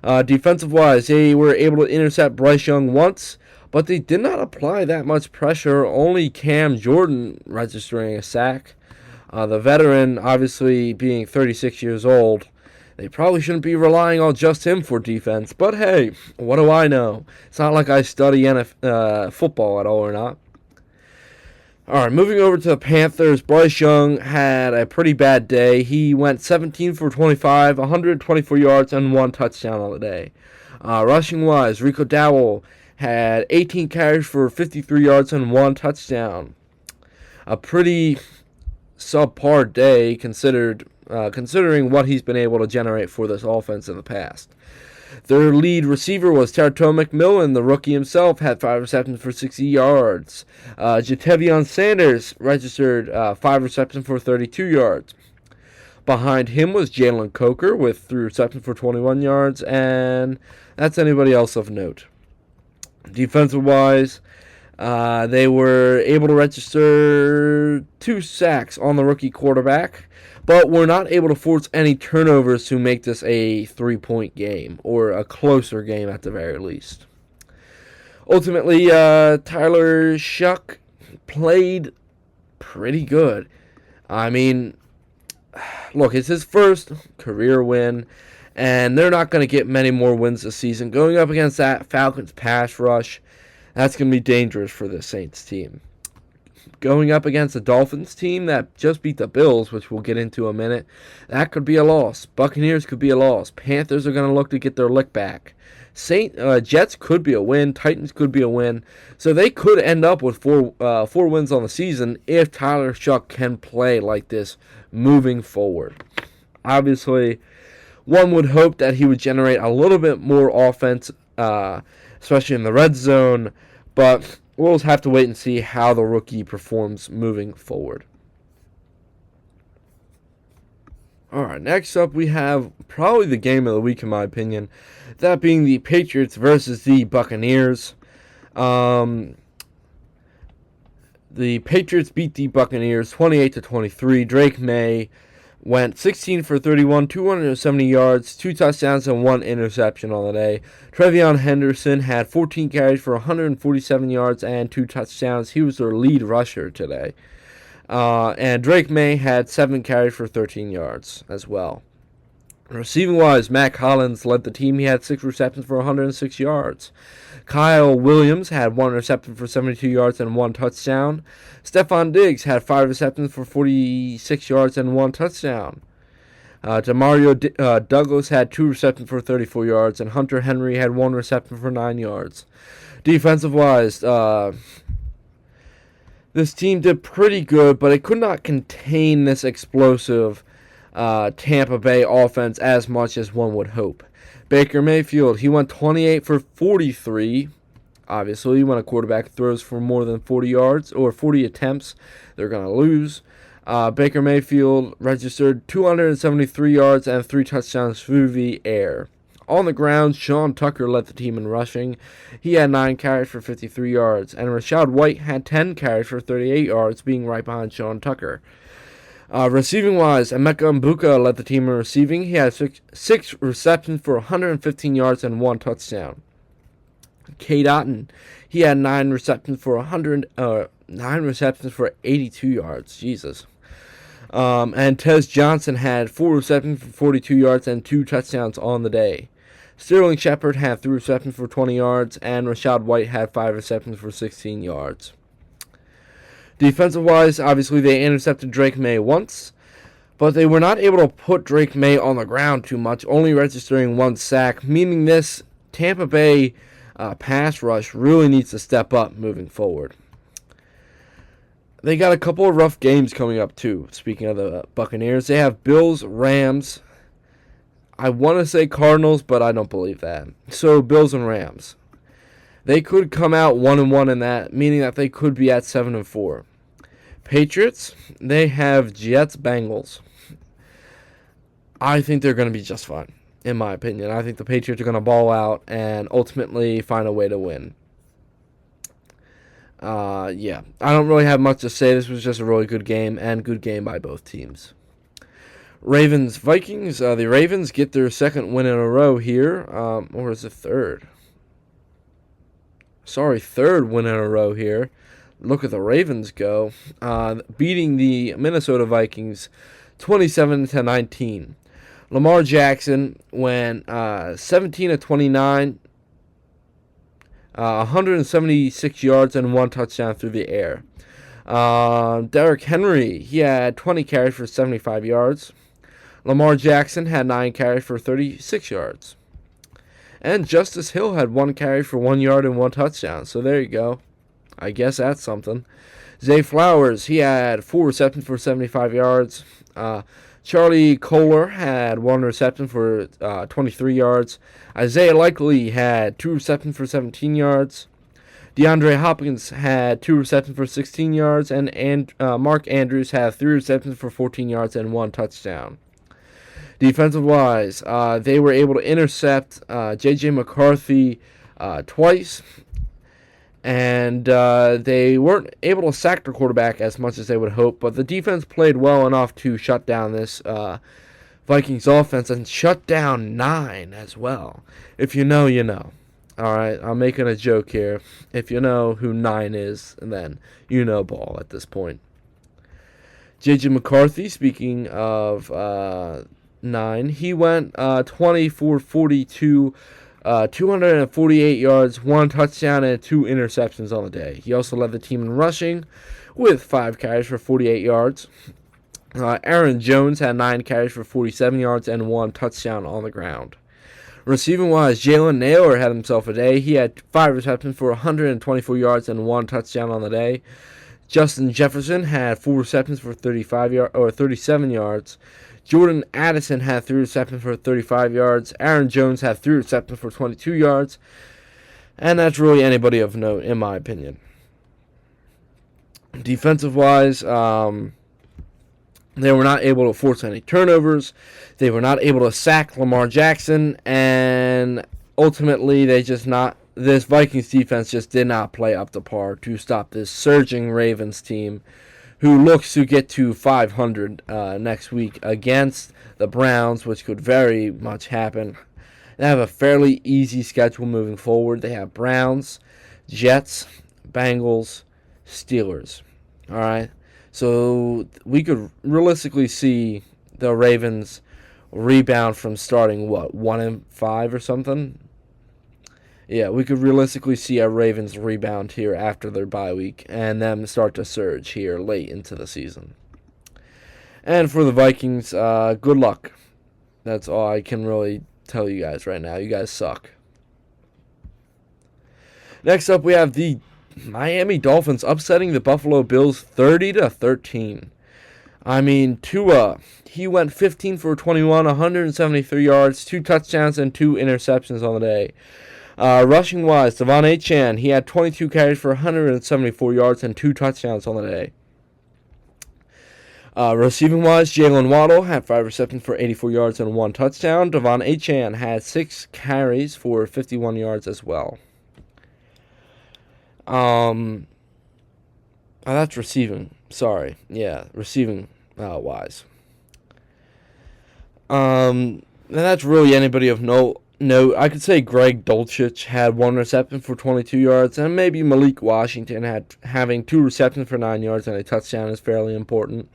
Defensive-wise, they were able to intercept Bryce Young once, but they did not apply that much pressure. Only Cam Jordan registering a sack. The veteran, obviously being 36 years old, they probably shouldn't be relying on just him for defense. But hey, what do I know? It's not like I study football at all or not. All right, moving over to the Panthers. Bryce Young had a pretty bad day. He went 17 for 25, 124 yards, and 1 touchdown on the day. Rushing-wise, Rico Dowell had 18 carries for 53 yards and 1 touchdown. A pretty subpar day considering what he's been able to generate for this offense in the past. Their lead receiver was Terrell McMillan. The rookie himself had 5 receptions for 60 yards. Jatavion Sanders registered 5 receptions for 32 yards. Behind him was Jalen Coker with 3 receptions for 21 yards, and that's anybody else of note. Defensive-wise, they were able to register 2 sacks on the rookie quarterback, but were not able to force any turnovers to make this a 3-point game, or a closer game at the very least. Ultimately, Tyler Shough played pretty good. I mean, look, it's his first career win, and they're not going to get many more wins this season. Going up against that Falcons pass rush, that's going to be dangerous for the Saints team. Going up against the Dolphins team that just beat the Bills, which we'll get into in a minute, that could be a loss. Buccaneers could be a loss. Panthers are going to look to get their lick back. Jets could be a win. Titans could be a win. So they could end up with four wins on the season if Tyler Shough can play like this moving forward. Obviously, one would hope that he would generate a little bit more offense, especially in the red zone, but we'll have to wait and see how the rookie performs moving forward. All right, next up we have probably the game of the week in my opinion, that being the Patriots versus the Buccaneers. The Patriots beat the Buccaneers 28-23. Drake May went 16 for 31, 270 yards, 2 touchdowns, and 1 interception on the day. Trevion Henderson had 14 carries for 147 yards and 2 touchdowns. He was their lead rusher today. And Drake May had 7 carries for 13 yards as well. Receiving-wise, Matt Collins led the team. He had 6 receptions for 106 yards. Kyle Williams had 1 reception for 72 yards and 1 touchdown. Stephon Diggs had 5 receptions for 46 yards and 1 touchdown. Demario Douglas had 2 receptions for 34 yards, and Hunter Henry had 1 reception for 9 yards. Defensive-wise, this team did pretty good, but it could not contain this explosive Tampa Bay offense as much as one would hope. Baker Mayfield, he went 28 for 43. Obviously, when a quarterback throws for more than 40 yards or 40 attempts, they're going to lose. Baker Mayfield registered 273 yards and 3 touchdowns through the air. On the ground, Sean Tucker led the team in rushing. He had 9 carries for 53 yards, and Rachaad White had 10 carries for 38 yards, being right behind Sean Tucker. Receiving-wise, Emeka Mbuka led the team in receiving. He had 6 receptions for 115 yards and 1 touchdown. Cade Otton, he had 9 receptions for 82 yards. Jesus. And Tez Johnson had 4 receptions for 42 yards and 2 touchdowns on the day. Sterling Shepard had 3 receptions for 20 yards, and Rachaad White had 5 receptions for 16 yards. Defensive-wise, obviously they intercepted Drake May once, but they were not able to put Drake May on the ground too much, only registering 1 sack, meaning this Tampa Bay pass rush really needs to step up moving forward. They got a couple of rough games coming up too. Speaking of the Buccaneers, they have Bills, Rams. I want to say Cardinals, but I don't believe that. So Bills and Rams. They could come out 1-1 in that, meaning that they could be at 7-4. Patriots, they have Jets, Bengals. I think they're going to be just fine, in my opinion. I think the Patriots are going to ball out and ultimately find a way to win. I don't really have much to say. This was just a really good game, and good game by both teams. Ravens, Vikings. The Ravens get their 2nd win in a row here. Or is it 3rd? Sorry, 3rd win in a row here. Look at the Ravens go. Beating the Minnesota Vikings 27-19. Lamar Jackson went 17 of 29. 176 yards and 1 touchdown through the air. Derrick Henry, he had 20 carries for 75 yards. Lamar Jackson had 9 carries for 36 yards. And Justice Hill had 1 carry for 1 yard and 1 touchdown. So there you go. I guess that's something. Zay Flowers, he had 4 receptions for 75 yards. Charlie Kolar had 1 reception for 23 yards. Isaiah Likely had 2 receptions for 17 yards. DeAndre Hopkins had 2 receptions for 16 yards. And Mark Andrews had 3 receptions for 14 yards and 1 touchdown. Defensive-wise, they were able to intercept J.J. McCarthy twice. And they weren't able to sack the quarterback as much as they would hope. But the defense played well enough to shut down this Vikings offense and shut down 9 as well. If you know, you know. All right, I'm making a joke here. If you know who 9 is, then you know ball at this point. J.J. McCarthy, speaking of 9, he went 24-42, 248 yards, 1 touchdown, and 2 interceptions on the day. He also led the team in rushing with 5 carries for 48 yards. Aaron Jones had 9 carries for 47 yards and 1 touchdown on the ground. Receiving-wise, Jalen Nailor had himself a day. He had 5 receptions for 124 yards and 1 touchdown on the day. Justin Jefferson had 4 receptions for 37 yards. Jordan Addison had 3 receptions for 35 yards. Aaron Jones had 3 receptions for 22 yards. And that's really anybody of note, in my opinion. Defensive-wise, they were not able to force any turnovers. They were not able to sack Lamar Jackson. And ultimately, this Vikings defense just did not play up to par to stop this surging Ravens team, who looks to get to 500 next week against the Browns, which could very much happen. They have a fairly easy schedule moving forward. They have Browns, Jets, Bengals, Steelers. All right, so we could realistically see the Ravens rebound from starting, 1-5 or something? Yeah, we could realistically see a Ravens rebound here after their bye week and them start to surge here late into the season. And for the Vikings, good luck. That's all I can really tell you guys right now. You guys suck. Next up, we have the Miami Dolphins upsetting the Buffalo Bills 30-13. I mean, Tua, he went 15 for 21, 173 yards, 2 touchdowns, and 2 interceptions on the day. Rushing-wise, Devon Achane, he had 22 carries for 174 yards and 2 touchdowns on the day. Receiving-wise, Jalen Waddle had 5 receptions for 84 yards and 1 touchdown. Devon Achane had 6 carries for 51 yards as well. That's receiving. Sorry. Yeah, receiving wise. And that's really anybody of note. I could say Greg Dulcich had 1 reception for 22 yards, and maybe Malik Washington having 2 receptions for 9 yards and a touchdown is fairly important.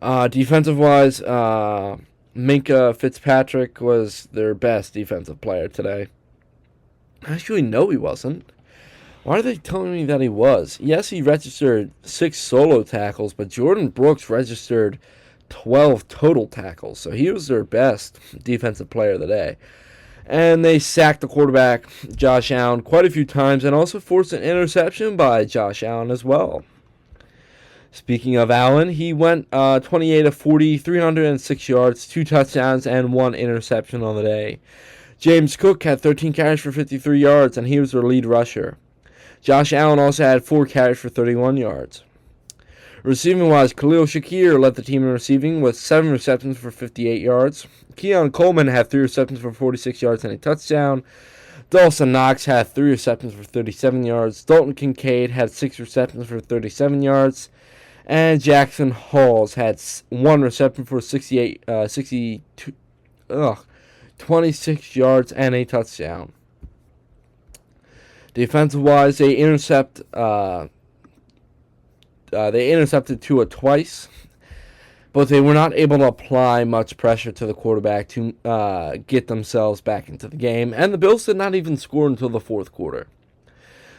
Defensive-wise, Minkah Fitzpatrick was their best defensive player today. Actually, no, he wasn't. Why are they telling me that he was? Yes, he registered 6 solo tackles, but Jordan Brooks registered 12 total tackles, so he was their best defensive player of the day. And they sacked the quarterback, Josh Allen, quite a few times, and also forced an interception by Josh Allen as well. Speaking of Allen, he went 28 of 40, 306 yards, 2 touchdowns, and 1 interception on the day. James Cook had 13 carries for 53 yards, and he was their lead rusher. Josh Allen also had 4 carries for 31 yards. Receiving-wise, Khalil Shakir led the team in receiving with 7 receptions for 58 yards. Keon Coleman had 3 receptions for 46 yards and a touchdown. Dawson Knox had 3 receptions for 37 yards. Dalton Kincaid had 6 receptions for 37 yards. And Jackson Halls had 1 reception for 26 yards and a touchdown. Defensive-wise, they intercepted Tua twice, but they were not able to apply much pressure to the quarterback to get themselves back into the game, and the Bills did not even score until the 4th quarter.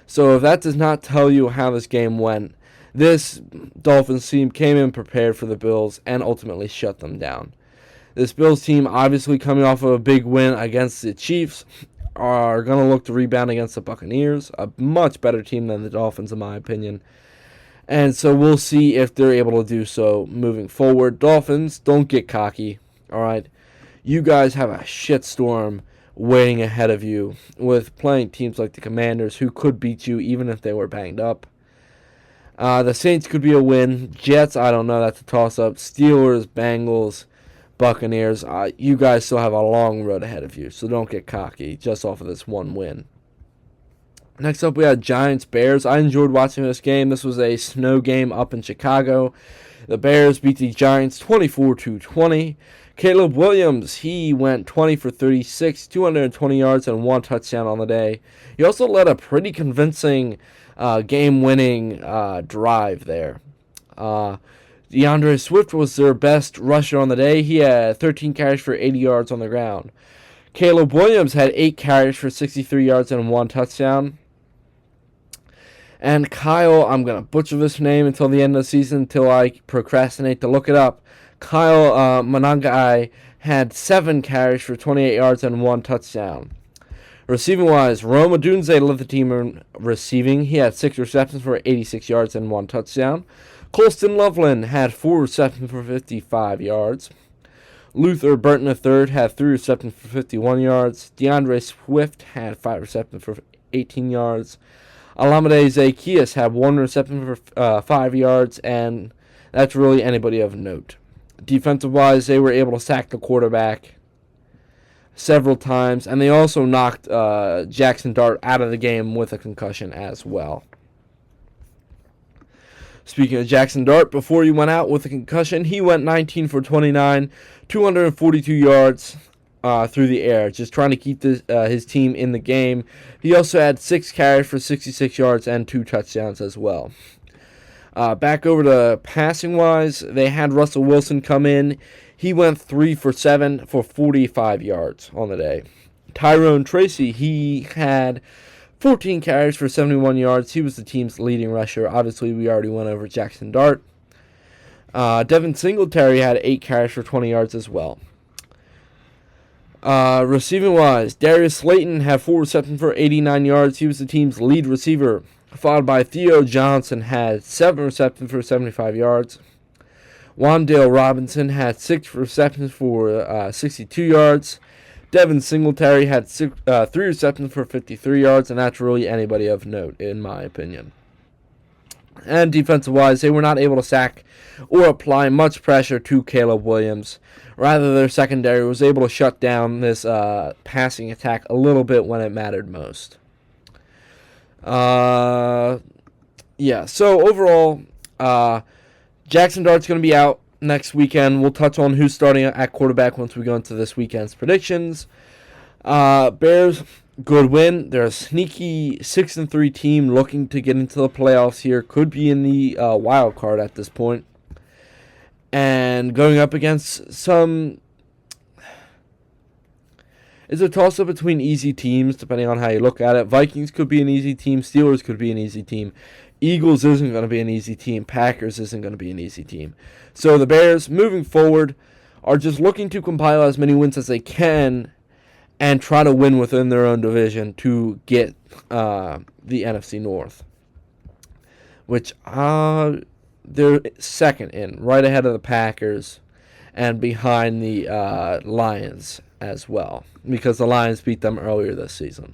So if that does not tell you how this game went, this Dolphins team came in prepared for the Bills and ultimately shut them down. This Bills team, obviously coming off of a big win against the Chiefs, are going to look to rebound against the Buccaneers, a much better team than the Dolphins in my opinion. And so we'll see if they're able to do so moving forward. Dolphins, don't get cocky, all right? You guys have a shitstorm waiting ahead of you with playing teams like the Commanders who could beat you even if they were banged up. The Saints could be a win. Jets, I don't know. That's a toss-up. Steelers, Bengals, Buccaneers. You guys still have a long road ahead of you, so don't get cocky just off of this one win. Next up, we had Giants-Bears. I enjoyed watching this game. This was a snow game up in Chicago. The Bears beat the Giants 24-20. Caleb Williams, he went 20 for 36, 220 yards, and 1 touchdown on the day. He also led a pretty convincing game-winning drive there. DeAndre Swift was their best rusher on the day. He had 13 carries for 80 yards on the ground. Caleb Williams had 8 carries for 63 yards and 1 touchdown. And Kyle, I'm going to butcher this name until the end of the season, until I procrastinate to look it up. Kyle Monangai had 7 carries for 28 yards and 1 touchdown. Receiving-wise, Rome Odunze led the team in receiving. He had 6 receptions for 86 yards and 1 touchdown. Colston Loveland had 4 receptions for 55 yards. Luther Burton III had 3 receptions for 51 yards. DeAndre Swift had 5 receptions for 18 yards. Alameda Zaccheaus had 1 reception for 5 yards, and that's really anybody of note. Defensive-wise, they were able to sack the quarterback several times, and they also knocked Jackson Dart out of the game with a concussion as well. Speaking of Jackson Dart, before he went out with a concussion, he went 19 for 29, 242 yards through the air, just trying to keep his team in the game. He also had 6 carries for 66 yards and 2 touchdowns as well. Back over to passing-wise, they had Russell Wilson come in. He went 3 for 7 for 45 yards on the day. Tyrone Tracy, he had 14 carries for 71 yards. He was the team's leading rusher. Obviously, we already went over Jackson Dart. Devin Singletary had 8 carries for 20 yards as well. Receiving-wise, Darius Slayton had 4 receptions for 89 yards. He was the team's lead receiver, followed by Theo Johnson had 7 receptions for 75 yards. Wan'Dale Robinson had 6 receptions for 62 yards. Devin Singletary had 3 receptions for 53 yards, and that's really anybody of note, in my opinion. And defensive-wise, they were not able to sack or apply much pressure to Caleb Williams. Rather, their secondary was able to shut down this passing attack a little bit when it mattered most. So overall, Jackson Dart's going to be out next weekend. We'll touch on who's starting at quarterback once we go into this weekend's predictions. Bears, good win. They're a sneaky 6-3 team looking to get into the playoffs here. Could be in the wild card at this point. And going up against some... It's a toss-up between easy teams, depending on how you look at it. Vikings could be an easy team. Steelers could be an easy team. Eagles isn't going to be an easy team. Packers isn't going to be an easy team. So the Bears, moving forward, are just looking to compile as many wins as they can and try to win within their own division to get the NFC North, which they're second in, right ahead of the Packers and behind the Lions as well, because the Lions beat them earlier this season.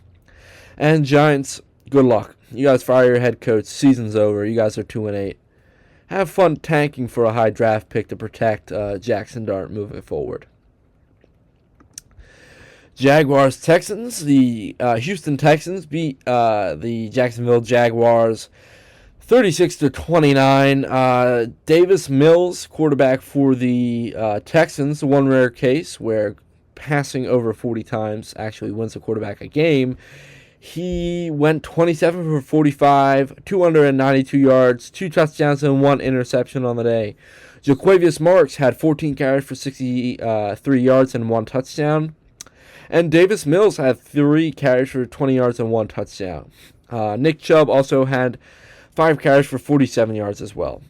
And Giants, good luck. You guys fire your head coach. Season's over. You guys are 2-8. Have fun tanking for a high draft pick to protect Jackson Dart moving forward. Jaguars Texans. The Houston Texans beat the Jacksonville Jaguars 36-29. Davis Mills, quarterback for the Texans, the one rare case where passing over 40 times actually wins a quarterback a game. He went 27 for 45, 292 yards, 2 touchdowns, and 1 interception on the day. Jaquavius Marks had 14 carries for 63 yards and 1 touchdown. And Davis Mills had 3 carries for 20 yards and 1 touchdown. Nick Chubb also had 5 carries for 47 yards as well.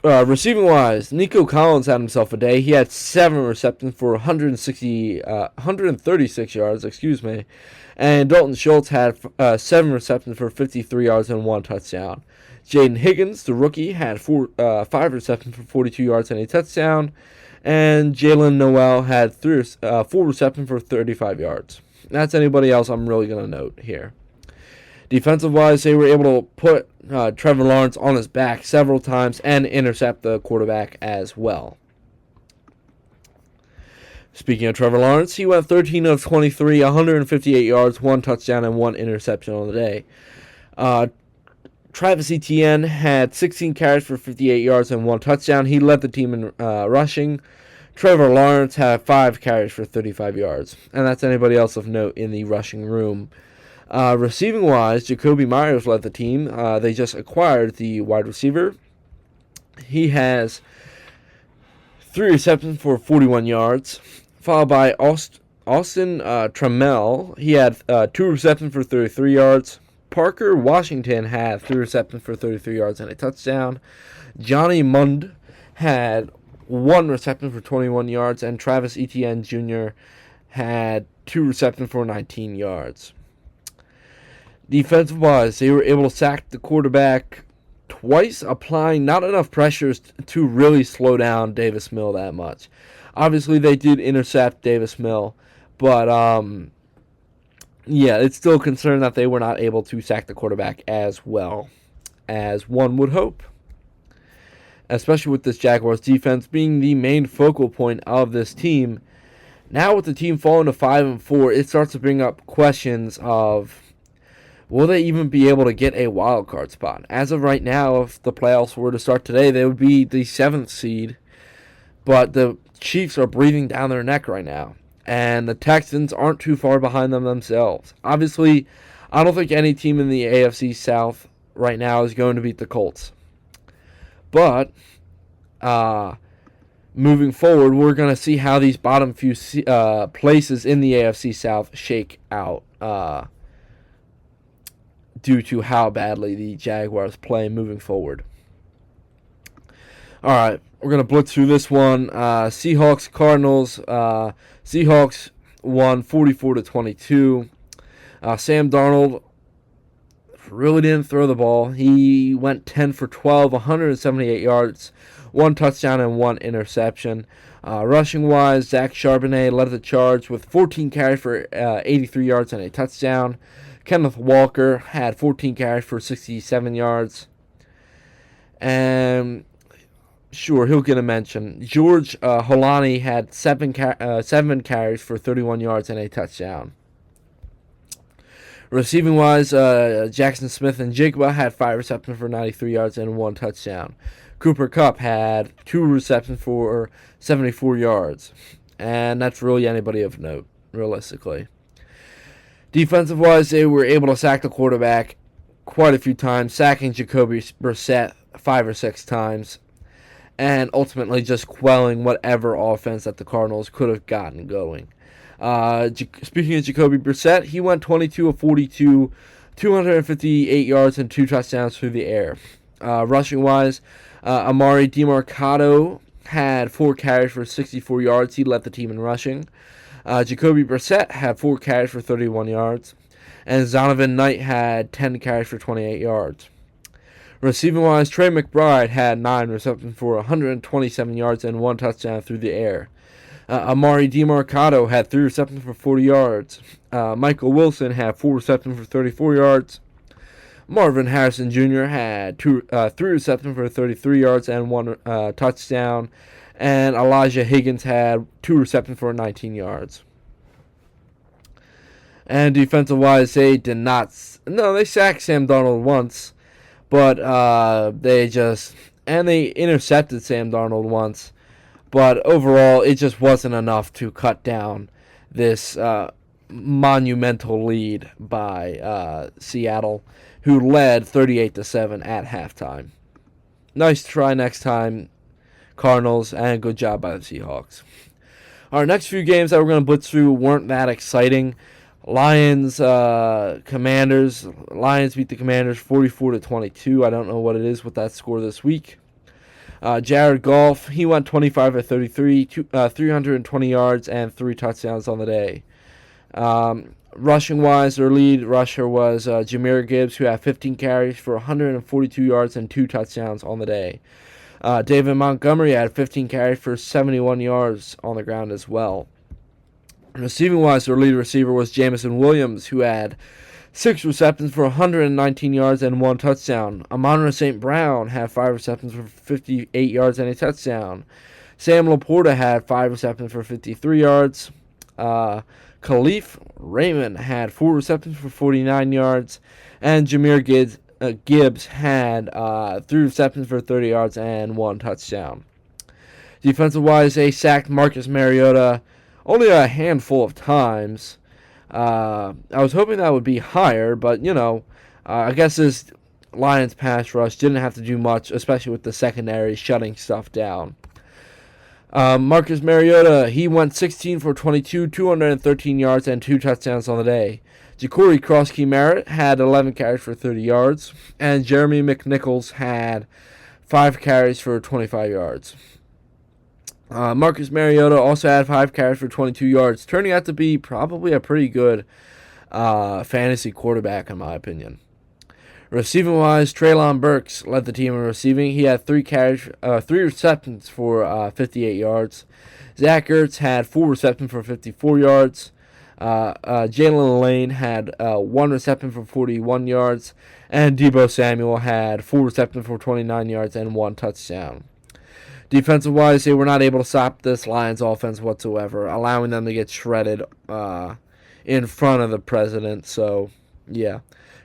Receiving-wise, Nico Collins had himself a day. He had 7 receptions for 136 yards, and Dalton Schultz had 7 receptions for 53 yards and 1 touchdown. Jaden Higgins, the rookie, had 5 receptions for 42 yards and a touchdown, and Jalen Noel had 4 receptions for 35 yards. That's anybody else I'm really going to note here. Defensive-wise, they were able to put Trevor Lawrence on his back several times and intercept the quarterback as well. Speaking of Trevor Lawrence, he went 13 of 23, 158 yards, 1 touchdown, and 1 interception on the day. Travis Etienne had 16 carries for 58 yards and 1 touchdown. He led the team in rushing. Trevor Lawrence had 5 carries for 35 yards. And that's anybody else of note in the rushing room. Receiving-wise, Jacoby Myers led the team. They just acquired the wide receiver. He has 3 receptions for 41 yards, followed by Austin Trammell. He had 2 receptions for 33 yards. Parker Washington had 3 receptions for 33 yards and a touchdown. Johnny Mund had 1 reception for 21 yards, and Travis Etienne Jr. had 2 receptions for 19 yards. Defensive-wise, they were able to sack the quarterback twice, applying not enough pressures to really slow down Davis Mill that much. Obviously, they did intercept Davis Mill, but it's still a concern that they were not able to sack the quarterback as well as one would hope. Especially with this Jaguars defense being the main focal point of this team. Now with the team falling to 5-4, it starts to bring up questions of, will they even be able to get a wild card spot? As of right now, if the playoffs were to start today, they would be the 7th seed. But the Chiefs are breathing down their neck right now. And the Texans aren't too far behind them themselves. Obviously, I don't think any team in the AFC South right now is going to beat the Colts. But moving forward, we're going to see how these bottom few places in the AFC South shake out due to how badly the Jaguars play moving forward. All right, we're going to blitz through this one. Seahawks, Cardinals. Seahawks won 44-22. Sam Darnold really didn't throw the ball. He went 10 for 12, 178 yards, 1 touchdown and 1 interception. Rushing-wise, Zach Charbonnet led the charge with 14 carries for 83 yards and a touchdown. Kenneth Walker had 14 carries for 67 yards. And sure, he'll get a mention. George Holani had 7 carries for 31 yards and a touchdown. Receiving-wise, Jackson Smith and Jigba had 5 receptions for 93 yards and 1 touchdown. Cooper Kupp had 2 receptions for 74 yards. And that's really anybody of note, realistically. Defensive-wise, they were able to sack the quarterback quite a few times, sacking Jacoby Brissett 5 or 6 times, and ultimately just quelling whatever offense that the Cardinals could have gotten going. Speaking of Jacoby Brissett, he went 22 of 42, 258 yards and 2 touchdowns through the air. Rushing-wise, Amari DiMercato had 4 carries for 64 yards. He led the team in rushing. Jacoby Brissett had 4 carries for 31 yards. And Zonovan Knight had 10 carries for 28 yards. Receiving-wise, Trey McBride had 9 receptions for 127 yards and 1 touchdown through the air. Amari DiMercato had 3 receptions for 40 yards. Michael Wilson had 4 receptions for 34 yards. Marvin Harrison Jr. had 3 receptions for 33 yards and 1 touchdown. And Elijah Higgins had 2 receptions for 19 yards. And defensive-wise, they did not... No, they sacked Sam Darnold once. But they intercepted Sam Darnold once. But overall, it just wasn't enough to cut down this monumental lead by Seattle, who led 38-7 at halftime. Nice try next time, Cardinals, and good job by the Seahawks. Our next few games that we're going to blitz through weren't that exciting. Lions, Commanders. Lions beat the Commanders 44-22. I don't know what it is with that score this week. Jared Goff, he went 25 of 33, 320 yards and 3 touchdowns on the day. Rushing-wise, their lead rusher was Jahmyr Gibbs, who had 15 carries for 142 yards and 2 touchdowns on the day. David Montgomery had 15 carries for 71 yards on the ground as well. Receiving-wise, their lead receiver was Jameson Williams, who had 6 receptions for 119 yards and 1 touchdown. Amon-Ra St. Brown had 5 receptions for 58 yards and a touchdown. Sam Laporta had 5 receptions for 53 yards. Khalif Raymond had 4 receptions for 49 yards. And Jahmyr Gibbs had 3 receptions for 30 yards and 1 touchdown. Defensive-wise, they sacked Marcus Mariota only a handful of times. I was hoping that would be higher, but, I guess this Lions pass rush didn't have to do much, especially with the secondary shutting stuff down. Marcus Mariota, he went 16 for 22, 213 yards, and 2 touchdowns on the day. Ja'Cory Cross-Key-Merritt had 11 carries for 30 yards, and Jeremy McNichols had 5 carries for 25 yards. Marcus Mariota also had 5 carries for 22 yards, turning out to be probably a pretty good fantasy quarterback, in my opinion. Receiving-wise, Treylon Burks led the team in receiving. He had 3 receptions for 58 yards. Zach Ertz had 4 receptions for 54 yards. Jalen Lane had 1 reception for 41 yards. And Deebo Samuel had 4 receptions for 29 yards and 1 touchdown. Defensive-wise, they were not able to stop this Lions offense whatsoever, allowing them to get shredded in front of the president. So, yeah.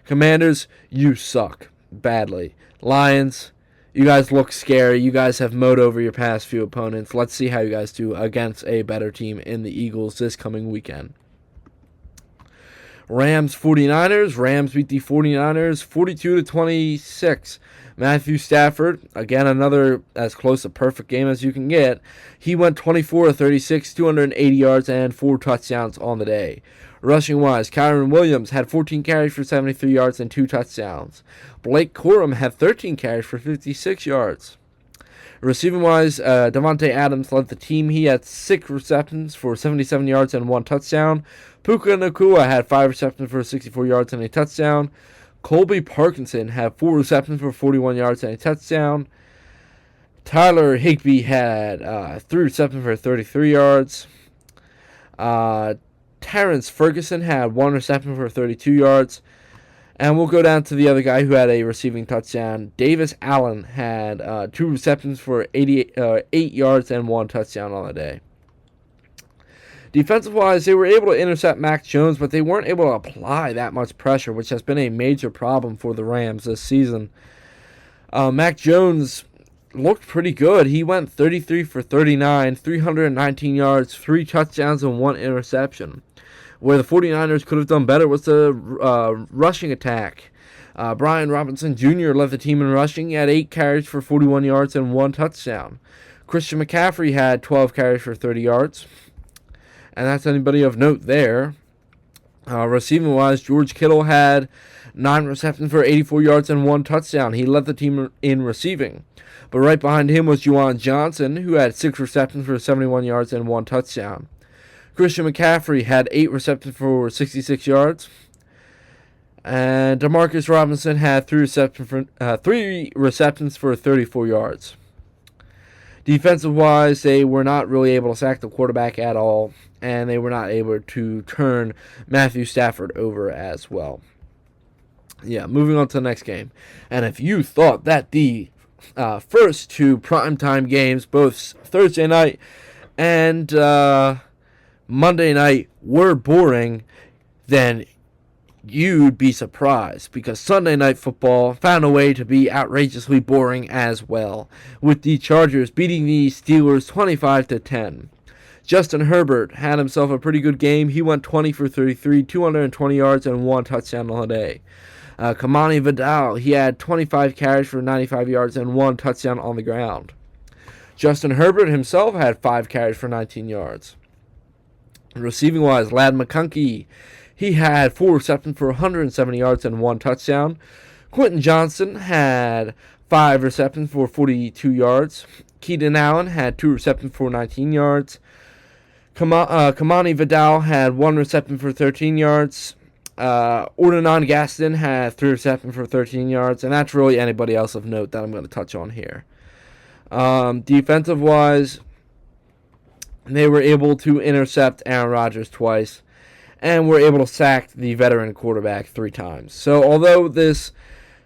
Commanders, you suck badly. Lions, you guys look scary. You guys have mowed over your past few opponents. Let's see how you guys do against a better team in the Eagles this coming weekend. Rams 49ers. Rams beat the 49ers 42-26. Matthew Stafford, again another as close to perfect game as you can get. He went 24-36, 280 yards and 4 touchdowns on the day. Rushing wise, Kyren Williams had 14 carries for 73 yards and 2 touchdowns. Blake Corum had 13 carries for 56 yards. Receiving wise, Davante Adams led the team. He had 6 receptions for 77 yards and 1 touchdown. Puka Nacua had 5 receptions for 64 yards and a touchdown. Colby Parkinson had 4 receptions for 41 yards and a touchdown. Tyler Higbee had 3 receptions for 33 yards. Terrence Ferguson had 1 reception for 32 yards. And we'll go down to the other guy who had a receiving touchdown. Davis Allen had 2 receptions for 8 yards and 1 touchdown on the day. Defensive-wise, they were able to intercept Mac Jones, but they weren't able to apply that much pressure, which has been a major problem for the Rams this season. Mac Jones looked pretty good. He went 33 for 39, 319 yards, 3 touchdowns, and 1 interception. Where the 49ers could have done better was the rushing attack. Brian Robinson Jr. led the team in rushing. He had 8 carries for 41 yards and 1 touchdown. Christian McCaffrey had 12 carries for 30 yards. And that's anybody of note there. Receiving-wise, George Kittle had 9 receptions for 84 yards and 1 touchdown. He led the team in receiving. But right behind him was Juwan Johnson, who had 6 receptions for 71 yards and 1 touchdown. Christian McCaffrey had 8 receptions for 66 yards. And Demarcus Robinson had 3 receptions for 34 yards. Defensive-wise, they were not really able to sack the quarterback at all, and they were not able to turn Matthew Stafford over as well. Yeah, moving on to the next game. And if you thought that the first 2 primetime games, both Thursday night and Monday night, were boring, then you'd be surprised, because Sunday Night Football found a way to be outrageously boring as well, with the Chargers beating the Steelers 25-10. Justin Herbert had himself a pretty good game. He went 20 for 33, 220 yards, and 1 touchdown on the day. Kamani Vidal, he had 25 carries for 95 yards and 1 touchdown on the ground. Justin Herbert himself had 5 carries for 19 yards. Receiving-wise, Ladd McConkey, he had 4 receptions for 170 yards and 1 touchdown. Quentin Johnson had 5 receptions for 42 yards. Keenan Allen had 2 receptions for 19 yards. Kamani Vidal had 1 reception for 13 yards. Ordenon Gaston had 3 receptions for 13 yards. And that's really anybody else of note that I'm going to touch on here. Defensive-wise, they were able to intercept Aaron Rodgers twice, and were able to sack the veteran quarterback 3 times. So although this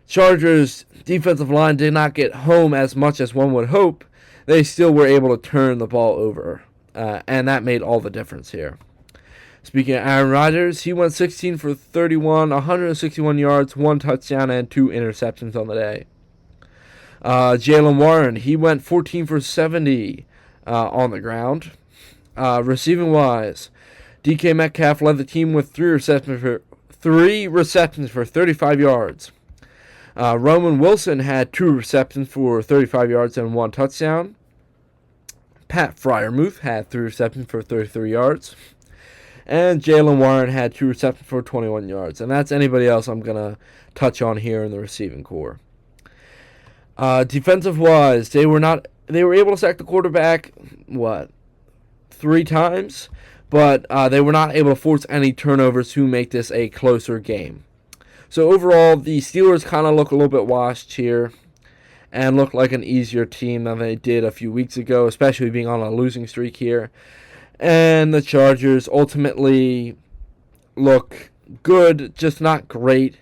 Chargers defensive line did not get home as much as one would hope, they still were able to turn the ball over, and that made all the difference here. Speaking of Aaron Rodgers, he went 16 for 31, 161 yards, 1 touchdown, and 2 interceptions on the day. Jaylen Warren, he went 14 for 70 on the ground. Receiving-wise, DK Metcalf led the team with 3 receptions for 35 yards. Roman Wilson had 2 receptions for 35 yards and 1 touchdown. Pat Freiermuth had 3 receptions for 33 yards. And Jaylen Warren had 2 receptions for 21 yards. And that's anybody else I'm going to touch on here in the receiving core. Defensive-wise, they were able to sack the quarterback, 3 times? But they were not able to force any turnovers to make this a closer game. So overall, the Steelers kind of look a little bit washed here and look like an easier team than they did a few weeks ago, especially being on a losing streak here. And the Chargers ultimately look good, just not great,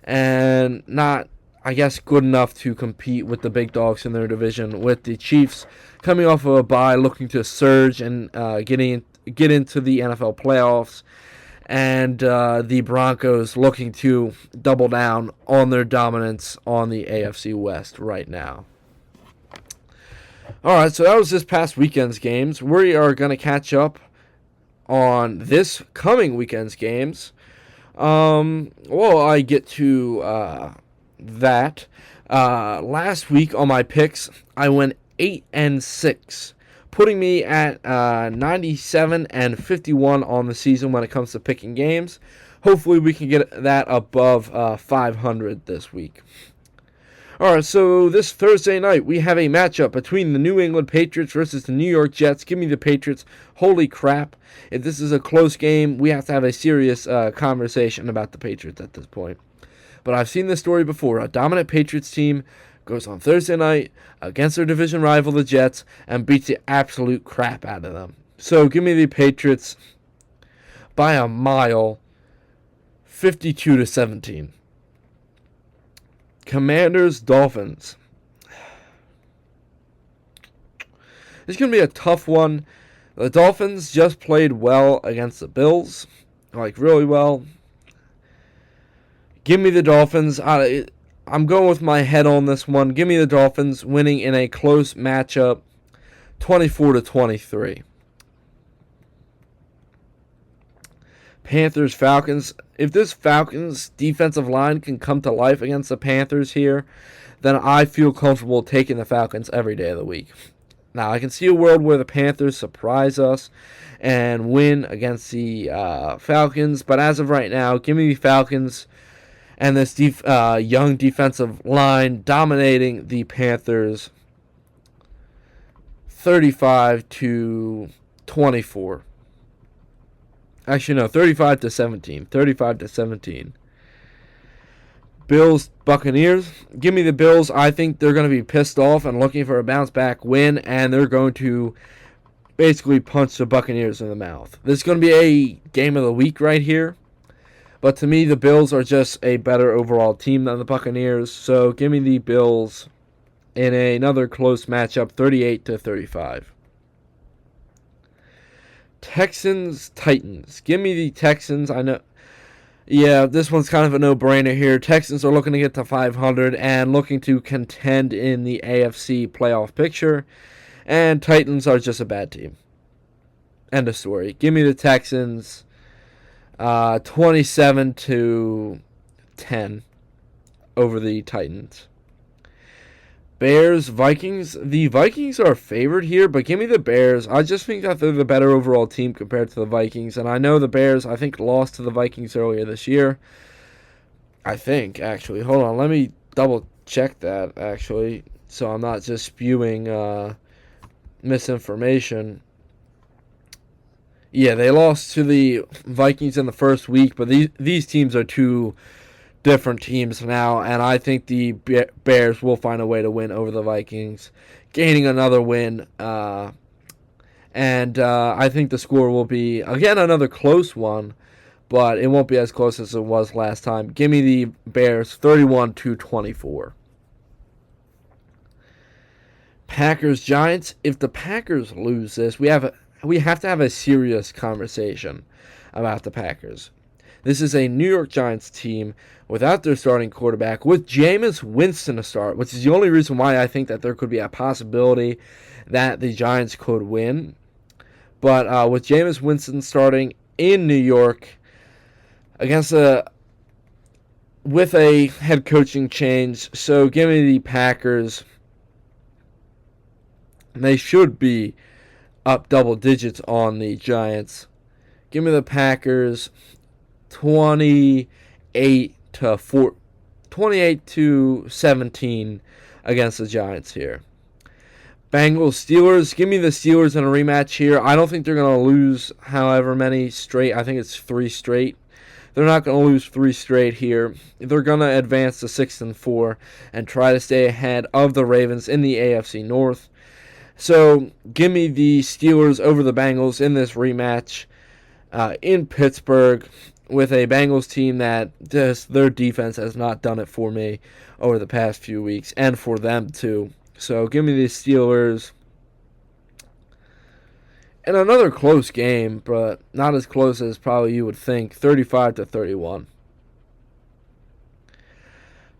and not, I guess, good enough to compete with the big dogs in their division, with the Chiefs coming off of a bye, looking to surge and get into the NFL playoffs, and the Broncos looking to double down on their dominance on the AFC West right now. All right, so that was this past weekend's games. We are going to catch up on this coming weekend's games. Well, I get to that. Last week on my picks, I went 8-6, putting me at 97-51 on the season when it comes to picking games. Hopefully, we can get that above 500 this week. Alright, so this Thursday night, we have a matchup between the New England Patriots versus the New York Jets. Give me the Patriots. Holy crap. If this is a close game, we have to have a serious conversation about the Patriots at this point. But I've seen this story before. A dominant Patriots team goes on Thursday night against their division rival, the Jets, and beats the absolute crap out of them. So give me the Patriots by a mile, 52-17. Commanders, Dolphins. This is going to be a tough one. The Dolphins just played well against the Bills. Like, really well. Give me the Dolphins. I'm going with my head on this one. Give me the Dolphins winning in a close matchup, 24-23. Panthers, Falcons. If this Falcons defensive line can come to life against the Panthers here, then I feel comfortable taking the Falcons every day of the week. Now, I can see a world where the Panthers surprise us and win against the Falcons, but as of right now, give me the Falcons and this young defensive line dominating the Panthers 35-24. Actually, no, 35-17. 35-17. Bills, Buccaneers. Give me the Bills. I think they're going to be pissed off and looking for a bounce-back win, and they're going to basically punch the Buccaneers in the mouth. This is going to be a game of the week right here. But to me, the Bills are just a better overall team than the Buccaneers. So give me the Bills in another close matchup, 38-35. Texans, Titans. Give me the Texans. I know. Yeah, this one's kind of a no-brainer here. Texans are looking to get to 500 and looking to contend in the AFC playoff picture. And Titans are just a bad team. End of story. Give me the Texans 27-10 over the Titans. Bears, Vikings. The Vikings are favored here, but give me the Bears. I just think that they're the better overall team compared to the Vikings. And I know the Bears, I think, lost to the Vikings earlier this year. I think, actually. Hold on, let me double check that, actually, so I'm not just spewing misinformation. Yeah, they lost to the Vikings in the first week, but these teams are two different teams now, and I think the Bears will find a way to win over the Vikings, gaining another win, and I think the score will be, again, another close one, but it won't be as close as it was last time. Give me the Bears 31-24. Packers, Giants. If the Packers lose this, we have to have a serious conversation about the Packers. This is a New York Giants team without their starting quarterback, with Jameis Winston to start, which is the only reason why I think that there could be a possibility that the Giants could win. But with Jameis Winston starting in New York with a head coaching change, so give me the Packers. They should be up double digits on the Giants. Give me the Packers 28-17 against the Giants here. Bengals, Steelers. Give me the Steelers in a rematch here. I don't think they're going to lose however many straight. I think it's 3 straight. They're not going to lose 3 straight here. They're going to advance to 6-4 and try to stay ahead of the Ravens in the AFC North. So give me the Steelers over the Bengals in this rematch in Pittsburgh, with a Bengals team that just their defense has not done it for me over the past few weeks, and for them too. So give me the Steelers in another close game, but not as close as probably you would think, 35-31.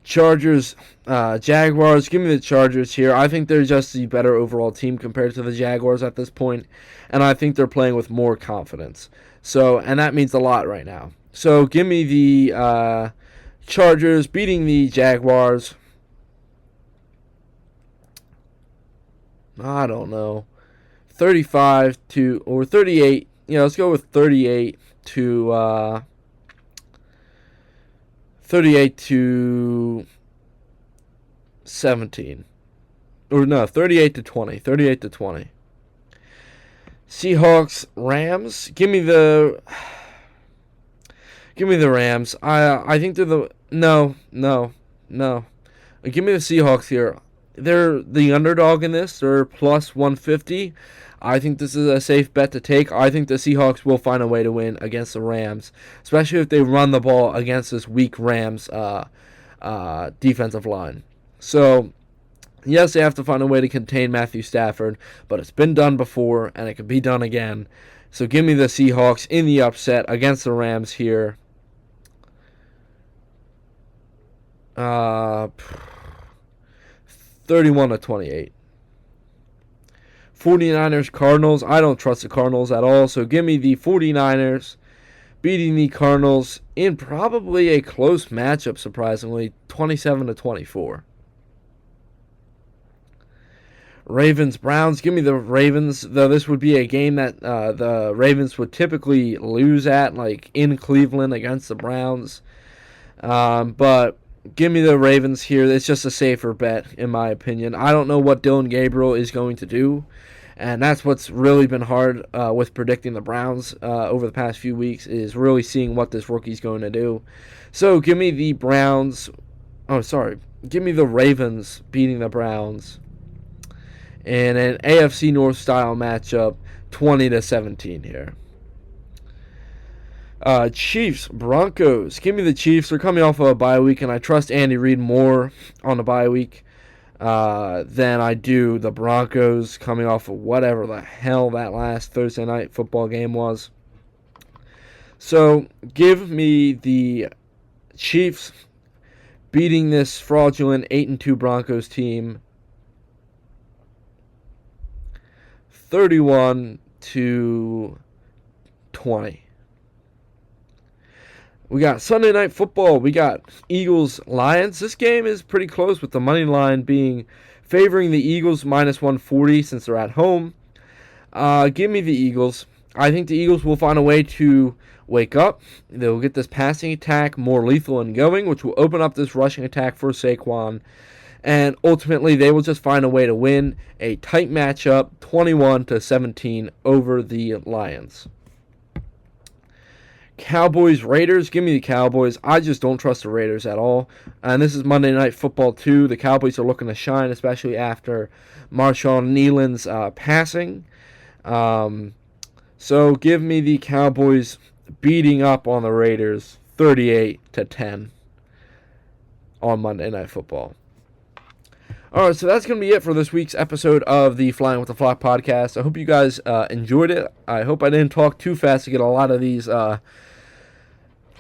Chargers, Jaguars. Give me the Chargers here. I think they're just the better overall team compared to the Jaguars at this point, and I think they're playing with more confidence. So, and that means a lot right now. So give me the Chargers beating the Jaguars. I don't know. 35 to, or 38. Let's go with 38 to 38 to 17. Or no, 38 to 20. 38 to 20. Seahawks, Rams. Give me the Rams. I think they're the no. Give me the Seahawks here. They're the underdog in this. They're plus 150. I think this is a safe bet to take. I think the Seahawks will find a way to win against the Rams, especially if they run the ball against this weak Rams defensive line. So, yes, they have to find a way to contain Matthew Stafford, but it's been done before, and it can be done again. So give me the Seahawks in the upset against the Rams here. 31 to 28. 49ers, Cardinals. I don't trust the Cardinals at all, so give me the 49ers beating the Cardinals in probably a close matchup, surprisingly, 27 to 24. Ravens, Browns. Give me the Ravens, though this would be a game that the Ravens would typically lose at, like in Cleveland against the Browns. But give me the Ravens here. It's just a safer bet, in my opinion. I don't know what Dylan Gabriel is going to do, and that's what's really been hard with predicting the Browns over the past few weeks, is really seeing what this rookie's going to do. So give me the Browns. Oh, sorry. Give me the Ravens beating the Browns in an AFC North style matchup, 20 to 17 here. Chiefs, Broncos. Give me the Chiefs. They're coming off of a bye week, and I trust Andy Reid more on the bye week than I do the Broncos coming off of whatever the hell that last Thursday night football game was. So give me the Chiefs beating this fraudulent 8-2 Broncos team 31 to 20. We got Sunday Night Football. We got Eagles-Lions. This game is pretty close, with the money line being favoring the Eagles minus 140 since they're at home. Give me the Eagles. I think the Eagles will find a way to wake up. They'll get this passing attack more lethal and going, which will open up this rushing attack for Saquon. And ultimately, they will just find a way to win a tight matchup, 21 to 17 over the Lions. Cowboys, Raiders. Give me the Cowboys. I just don't trust the Raiders at all. And this is Monday Night Football too. The Cowboys are looking to shine, especially after Marshawn Nealon's passing. So give me the Cowboys beating up on the Raiders 38 to 10 on Monday Night Football. Alright, so that's going to be it for this week's episode of the Flying with the Flock podcast. I hope you guys enjoyed it. I hope I didn't talk too fast to get a lot of these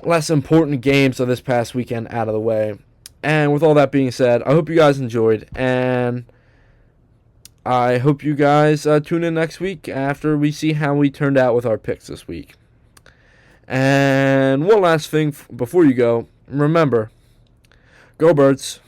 less important games of this past weekend out of the way. And with all that being said, I hope you guys enjoyed, and I hope you guys tune in next week after we see how we turned out with our picks this week. And one last thing before you go, remember, go Birds.